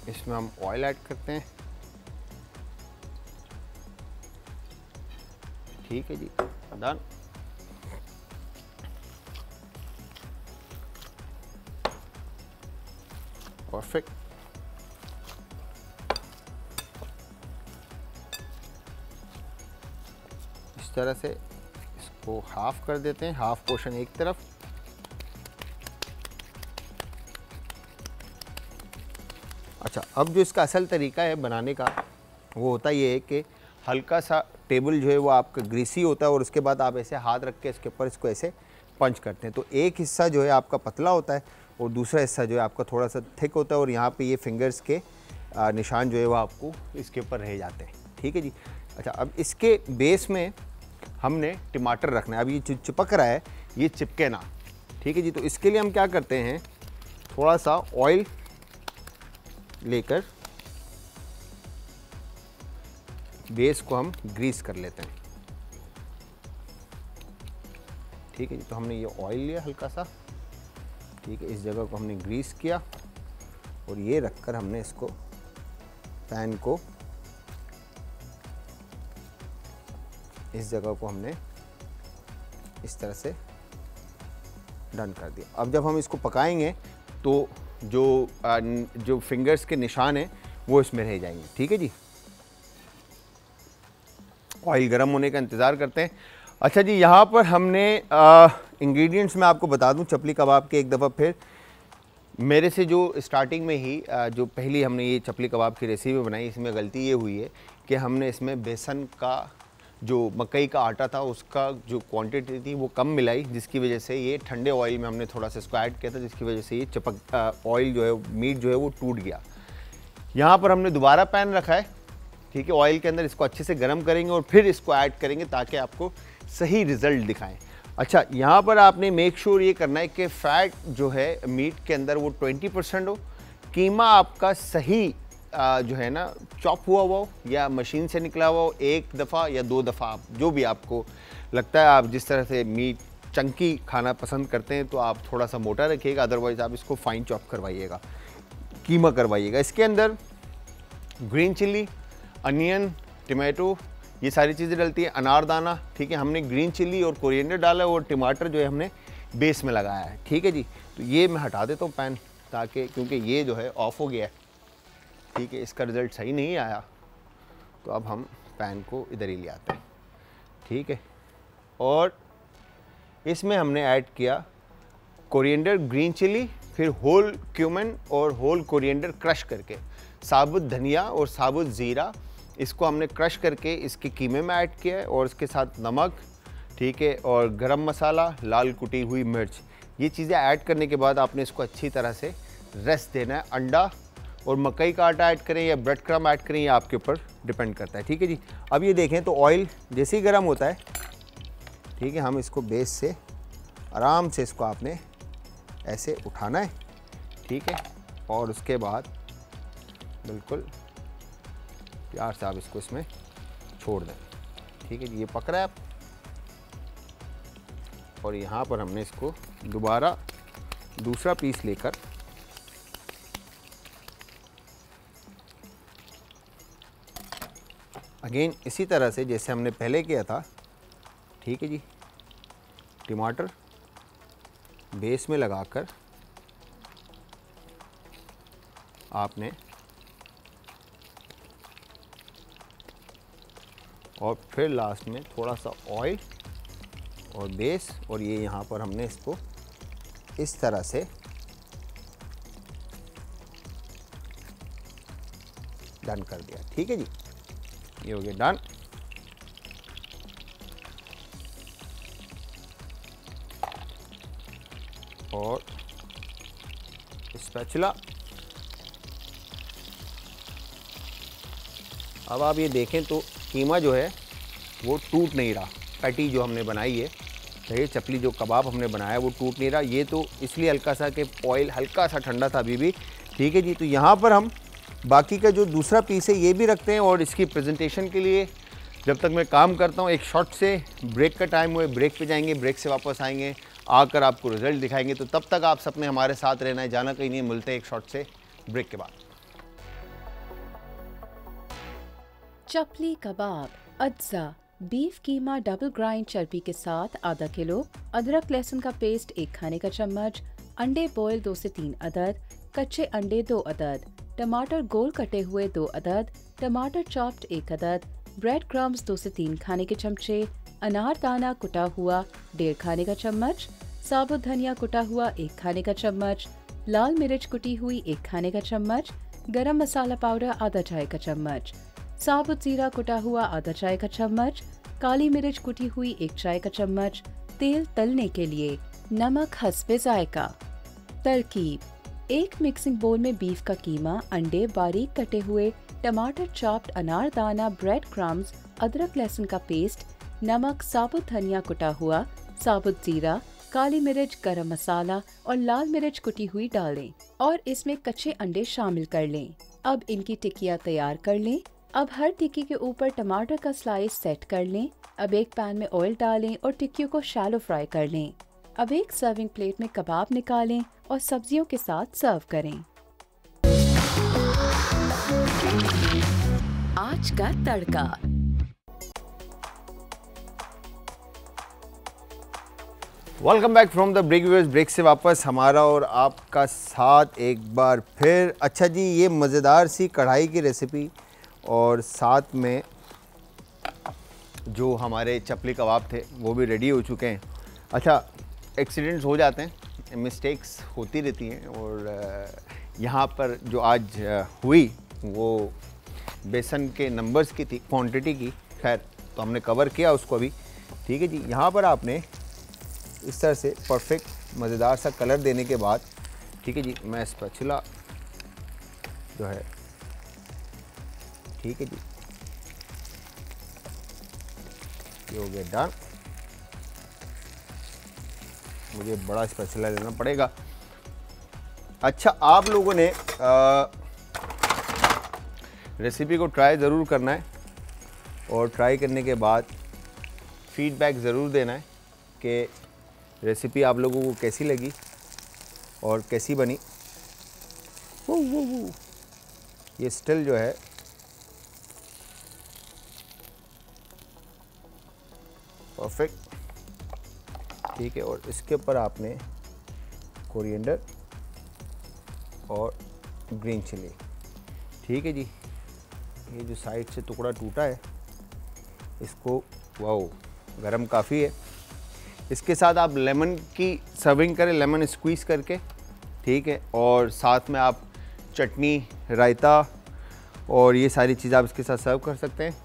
इसमें हम ऑयल ऐड करते हैं। ठीक है जी, डन। परफेक्ट। इस तरह से इसको हाफ कर देते हैं, हाफ पोर्शन एक तरफ। अच्छा, अब जो इसका असल तरीका है बनाने का वो होता ये है कि हल्का सा टेबल जो है वो आपका ग्रीसी होता है, और उसके बाद आप ऐसे हाथ रख के इसके ऊपर इसको ऐसे पंच करते हैं। तो एक हिस्सा जो है आपका पतला होता है और दूसरा हिस्सा जो है आपका थोड़ा सा थिक होता है, और यहाँ पे ये फिंगर्स के निशान जो है वो आपको इसके ऊपर रह जाते हैं। ठीक है जी। अच्छा, अब इसके बेस में हमने टमाटर रखना है। अब ये चिपक रहा है, ये चिपके ना। ठीक है जी। तो इसके लिए हम क्या करते हैं, थोड़ा सा ऑयल लेकर बेस को हम ग्रीस कर लेते हैं। ठीक है जी। तो हमने ये ऑयल लिया हल्का सा। ठीक है, इस जगह को हमने ग्रीस किया और ये रखकर हमने इसको पैन को इस जगह को हमने इस तरह से डन कर दिया। अब जब हम इसको पकाएंगे तो जो फिंगर्स के निशान हैं वो इसमें रह जाएंगे। ठीक है जी। ऑयल गर्म होने का इंतज़ार करते हैं। अच्छा जी, यहाँ पर हमने इंग्रेडिएंट्स मैं आपको बता दूं चपली कबाब के एक दफ़ा फिर। मेरे से जो स्टार्टिंग में ही जो पहली हमने ये चपली कबाब की रेसिपी बनाई, इसमें गलती ये हुई है कि हमने इसमें बेसन का जो मकई का आटा था उसका जो क्वांटिटी थी वो कम मिलाई, जिसकी वजह से ये ठंडे ऑयल में हमने थोड़ा सा इसको ऐड किया था, जिसकी वजह से ये ऑयल जो है मीट जो है वो टूट गया। यहाँ पर हमने दोबारा पैन रखा है। ठीक है, ऑयल के अंदर इसको अच्छे से गर्म करेंगे और फिर इसको ऐड करेंगे ताकि आपको सही रिज़ल्ट दिखाएं। अच्छा, यहाँ पर आपने मेक श्योर ये करना है कि फ़ैट जो है मीट के अंदर वो 20% हो, कीमा आपका सही जो है ना चॉप हुआ हो या मशीन से निकला हुआ हो, 1 दफ़ा या 2 दफ़ा, आप जो भी आपको लगता है, आप जिस तरह से मीट चंकी खाना पसंद करते हैं तो आप थोड़ा सा मोटा रखिएगा, अदरवाइज़ आप इसको फाइन चॉप करवाइएगा। कीमा करवाइएगा। इसके अंदर ग्रीन चिल्ली, अनियन, टमाटो, ये सारी चीज़ें डलती है, अनारदाना, ठीक है। हमने ग्रीन चिल्ली और कोरिएंडर डाला और टमाटर जो है हमने बेस में लगाया है, ठीक है जी। तो ये मैं हटा देता हूँ पैन, ताकि क्योंकि ये जो है ऑफ हो गया है, ठीक है, इसका रिज़ल्ट सही नहीं आया। तो अब हम पैन को इधर ही ले आते हैं, ठीक है। और इसमें हमने ऐड किया कोरिएंडर, ग्रीन चिली, फिर होल क्यूमन और होल कोरिएंडर क्रश करके, साबुत धनिया और साबुत ज़ीरा, इसको हमने क्रश करके इसके कीमे में ऐड किया है, और इसके साथ नमक, ठीक है, और गरम मसाला, लाल कुटी हुई मिर्च। ये चीज़ें ऐड करने के बाद आपने इसको अच्छी तरह से रेस्ट देना है। अंडा और मकई का आटा ऐड करें या ब्रेड क्रम्ब ऐड करें, ये आपके ऊपर डिपेंड करता है, ठीक है जी। अब ये देखें तो ऑयल जैसे ही गर्म होता है, ठीक है, हम इसको बेस से आराम से इसको आपने ऐसे उठाना है, ठीक है। और उसके बाद बिल्कुल प्यार से आप इसको इसमें छोड़ दें, ठीक है जी। ये पक रहा है और यहाँ पर हमने इसको दोबारा दूसरा पीस लेकर अगेन इसी तरह से जैसे हमने पहले किया था, ठीक है जी, टमाटर बेस में लगाकर आपने, और फिर लास्ट में थोड़ा सा ऑयल और बेस, और ये यहाँ पर हमने इसको इस तरह से डन कर दिया, ठीक है जी। ये हो गया डन। और स्पैचुला, अब आप ये देखें तो कीमा जो है वो टूट नहीं रहा। पैटी जो हमने बनाई है, ये चपली जो कबाब हमने बनाया वो टूट नहीं रहा। ये तो इसलिए हल्का सा कि ऑयल हल्का सा ठंडा था अभी भी, ठीक है जी। तो यहाँ पर हम बाकी का जो दूसरा पीस है ये भी रखते हैं, और इसकी प्रेजेंटेशन के लिए जब तक मैं काम करता हूँ, एक शॉर्ट से ब्रेक का टाइम हुए, ब्रेक पे जाएंगे, ब्रेक से वापस आएंगे, आकर आपको रिजल्ट दिखाएंगे। तो तब तक आप सबने हमारे साथ रहना है, जाना कहीं नहीं, मिलते हैं एक शॉर्ट से ब्रेक के बाद। चपली कबाब, अज्जा, बीफ कीमा डबल ग्राइंड चर्बी के साथ आधा किलो, अदरक लहसुन का पेस्ट 1 खाने का चम्मच, अंडे बॉयल 2 से 3 अदद, कच्चे अंडे 2 अदद, टमाटर गोल कटे हुए 2 अदद, टमाटर चॉप्ड 1 अदद, ब्रेड क्रम्स 2 से 3 खाने के चमचे, अनारदाना कुटा हुआ 1.5 खाने का चम्मच, साबुत धनिया कुटा हुआ 1 खाने का चम्मच, लाल मिर्च कुटी हुई 1 खाने का चम्मच, गरम मसाला पाउडर आधा चाय का चम्मच, साबुत जीरा कुटा हुआ आधा चाय का चम्मच, काली मिर्च कुटी हुई 1 चाय का चम्मच, तेल तलने के लिए, नमक हस्बे जायका। तरकीब: एक मिक्सिंग बोल में बीफ का कीमा, अंडे बारीक कटे हुए, टमाटर चॉप्ड, अनारदाना, ब्रेड क्रम्स, अदरक लहसुन का पेस्ट, नमक, साबुत धनिया कुटा हुआ, साबुत जीरा, काली मिर्च, गरम मसाला और लाल मिर्च कुटी हुई डालें और इसमें कच्चे अंडे शामिल कर लें। अब इनकी टिक्कियाँ तैयार कर लें। अब हर टिक्की के ऊपर टमाटर का स्लाइस सेट कर लें। अब एक पैन में ऑयल डालें और टिक्कियों को शैलो फ्राई कर लें। अब एक सर्विंग प्लेट में कबाब निकालें और सब्जियों के साथ सर्व करें। Aaj Ka Tadka. Welcome back from the break viewers. Break से वापस हमारा और आपका साथ एक बार फिर। अच्छा जी, ये मज़ेदार सी कढ़ाई की रेसिपी और साथ में जो हमारे चपली कबाब थे वो भी रेडी हो चुके हैं। अच्छा, एक्सीडेंट्स हो जाते हैं, मिस्टेक्स होती रहती हैं, और यहाँ पर जो आज हुई वो बेसन के नंबर्स की थी, क्वांटिटी की। खैर, तो हमने कवर किया उसको अभी, ठीक है जी। यहाँ पर आपने इस तरह से परफेक्ट मज़ेदार सा कलर देने के बाद, ठीक है जी, मैं स्पैचुला जो है, ठीक है जी, ये हो गया डन। मुझे बड़ा स्पैचुला लेना पड़ेगा। अच्छा, आप लोगों ने रेसिपी को ट्राई ज़रूर करना है और ट्राई करने के बाद फीडबैक ज़रूर देना है कि रेसिपी आप लोगों को कैसी लगी और कैसी बनी। वो ये स्टिल जो है परफेक्ट, ठीक है। और इसके ऊपर आपने कोरिएंडर और ग्रीन चिली, ठीक है जी। ये जो साइड से टुकड़ा टूटा है इसको, वाओ गरम काफ़ी है। इसके साथ आप लेमन की सर्विंग करें, लेमन स्क्वीज़ करके, ठीक है। और साथ में आप चटनी, रायता और ये सारी चीज़ आप इसके साथ सर्व कर सकते हैं।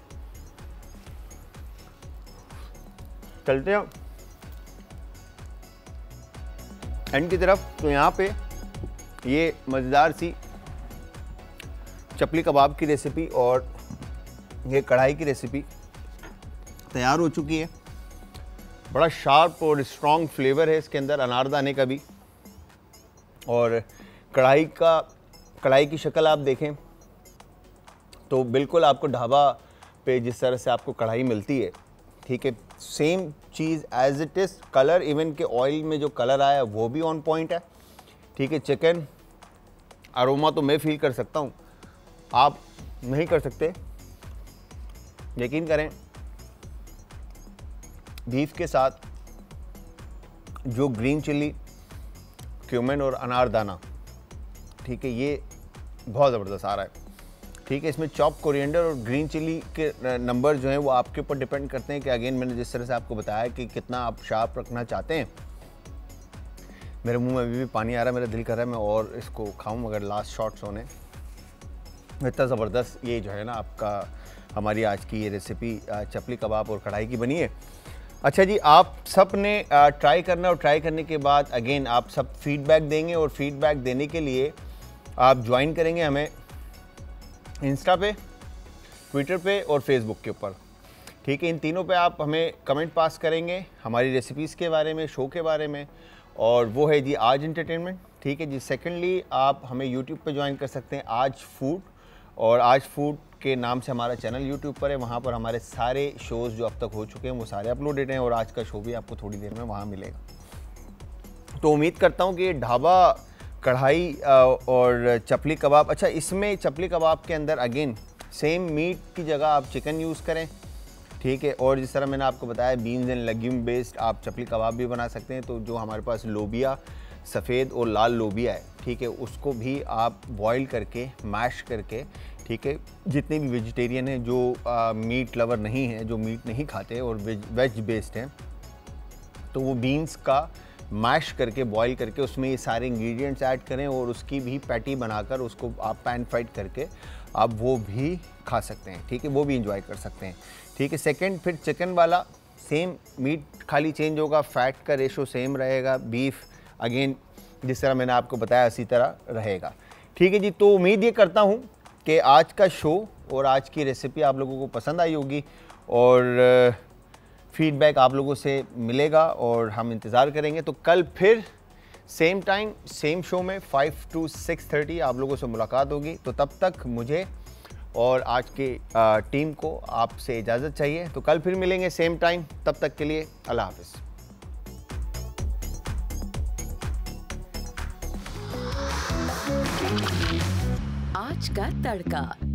चलते हैं एंड की तरफ। तो यहाँ पे ये मज़ेदार सी चपली कबाब की रेसिपी और ये कढ़ाई की रेसिपी तैयार हो चुकी है। बड़ा शार्प और स्ट्रॉन्ग फ्लेवर है इसके अंदर, अनारदाने का भी। और कढ़ाई की शक्ल आप देखें तो बिल्कुल आपको ढाबा पे जिस तरह से आपको कढ़ाई मिलती है, ठीक है, सेम चीज़ as it is. Colour, even के ऑयल में जो कलर आया वो भी ऑन पॉइंट है, ठीक है। चिकन अरोमा तो मैं फील कर सकता हूँ, आप नहीं कर सकते, यकीन करें। बीफ के साथ जो ग्रीन चिली, क्यूमिन और अनारदाना, ठीक है, ये बहुत ज़बरदस्त आ रहा है, ठीक है। इसमें चॉप कोरिएंडर और ग्रीन चिली के नंबर जो हैं वो आपके ऊपर डिपेंड करते हैं कि अगेन मैंने जिस तरह से आपको बताया कि कितना आप शार्प रखना चाहते हैं। मेरे मुंह में अभी भी पानी आ रहा है, मेरा दिल कर रहा है मैं और इसको खाऊं, मगर लास्ट शॉट्स होने। इतना ज़बरदस्त ये जो है ना आपका, हमारी आज की ये रेसिपी चपली कबाब और कढ़ाई की बनी है। अच्छा जी, आप सब ने ट्राई करना और ट्राई करने के बाद अगेन आप सब फीडबैक देंगे और फीडबैक देने के लिए आप ज्वाइन करेंगे हमें इंस्टा पे, ट्विटर पे और फेसबुक के ऊपर, ठीक है। इन तीनों पे आप हमें कमेंट पास करेंगे हमारी रेसिपीज़ के बारे में, शो के बारे में, और वो है जी आज एंटरटेनमेंट, ठीक है जी। सेकेंडली आप हमें यूट्यूब पे ज्वाइन कर सकते हैं, आज फूड, और आज फूड के नाम से हमारा चैनल यूट्यूब पर है। वहाँ पर हमारे सारे शोज़ जो अब तक हो चुके हैं वो सारे अपलोडेड हैं और आज का शो भी आपको थोड़ी देर में वहाँ मिलेगा। तो उम्मीद करता हूँ कि ये ढाबा कढ़ाई और चपली कबाब, अच्छा इसमें चपली कबाब के अंदर अगेन सेम मीट की जगह आप चिकन यूज़ करें, ठीक है। और जिस तरह मैंने आपको बताया बीन्स एंड लेग्यूम बेस्ड आप चपली कबाब भी बना सकते हैं। तो जो हमारे पास लोबिया, सफ़ेद और लाल लोबिया है, ठीक है, उसको भी आप बॉईल करके, मैश करके, ठीक है, जितने भी वेजिटेरियन हैं जो मीट लवर नहीं हैं, जो मीट नहीं खाते और वेज बेस्ड हैं, तो वो बीन्स का मैश करके, बॉईल करके उसमें ये सारे इंग्रेडिएंट्स ऐड करें और उसकी भी पैटी बनाकर उसको आप पैन फ्राइड करके आप वो भी खा सकते हैं, ठीक है, वो भी इंजॉय कर सकते हैं, ठीक है। सेकंड, फिर चिकन वाला सेम मीट खाली चेंज होगा, फैट का रेशो सेम रहेगा, बीफ अगेन जिस तरह मैंने आपको बताया इसी तरह रहेगा, ठीक है जी। तो उम्मीद ये करता हूँ कि आज का शो और आज की रेसिपी आप लोगों को पसंद आई होगी और फीडबैक आप लोगों से मिलेगा और हम इंतज़ार करेंगे। तो कल फिर सेम टाइम सेम शो में 5 to 6:30 आप लोगों से मुलाकात होगी। तो तब तक मुझे और आज की टीम को आपसे इजाज़त चाहिए। तो कल फिर मिलेंगे सेम टाइम, तब तक के लिए अल्लाह हाफ़िज़। आज का तड़का।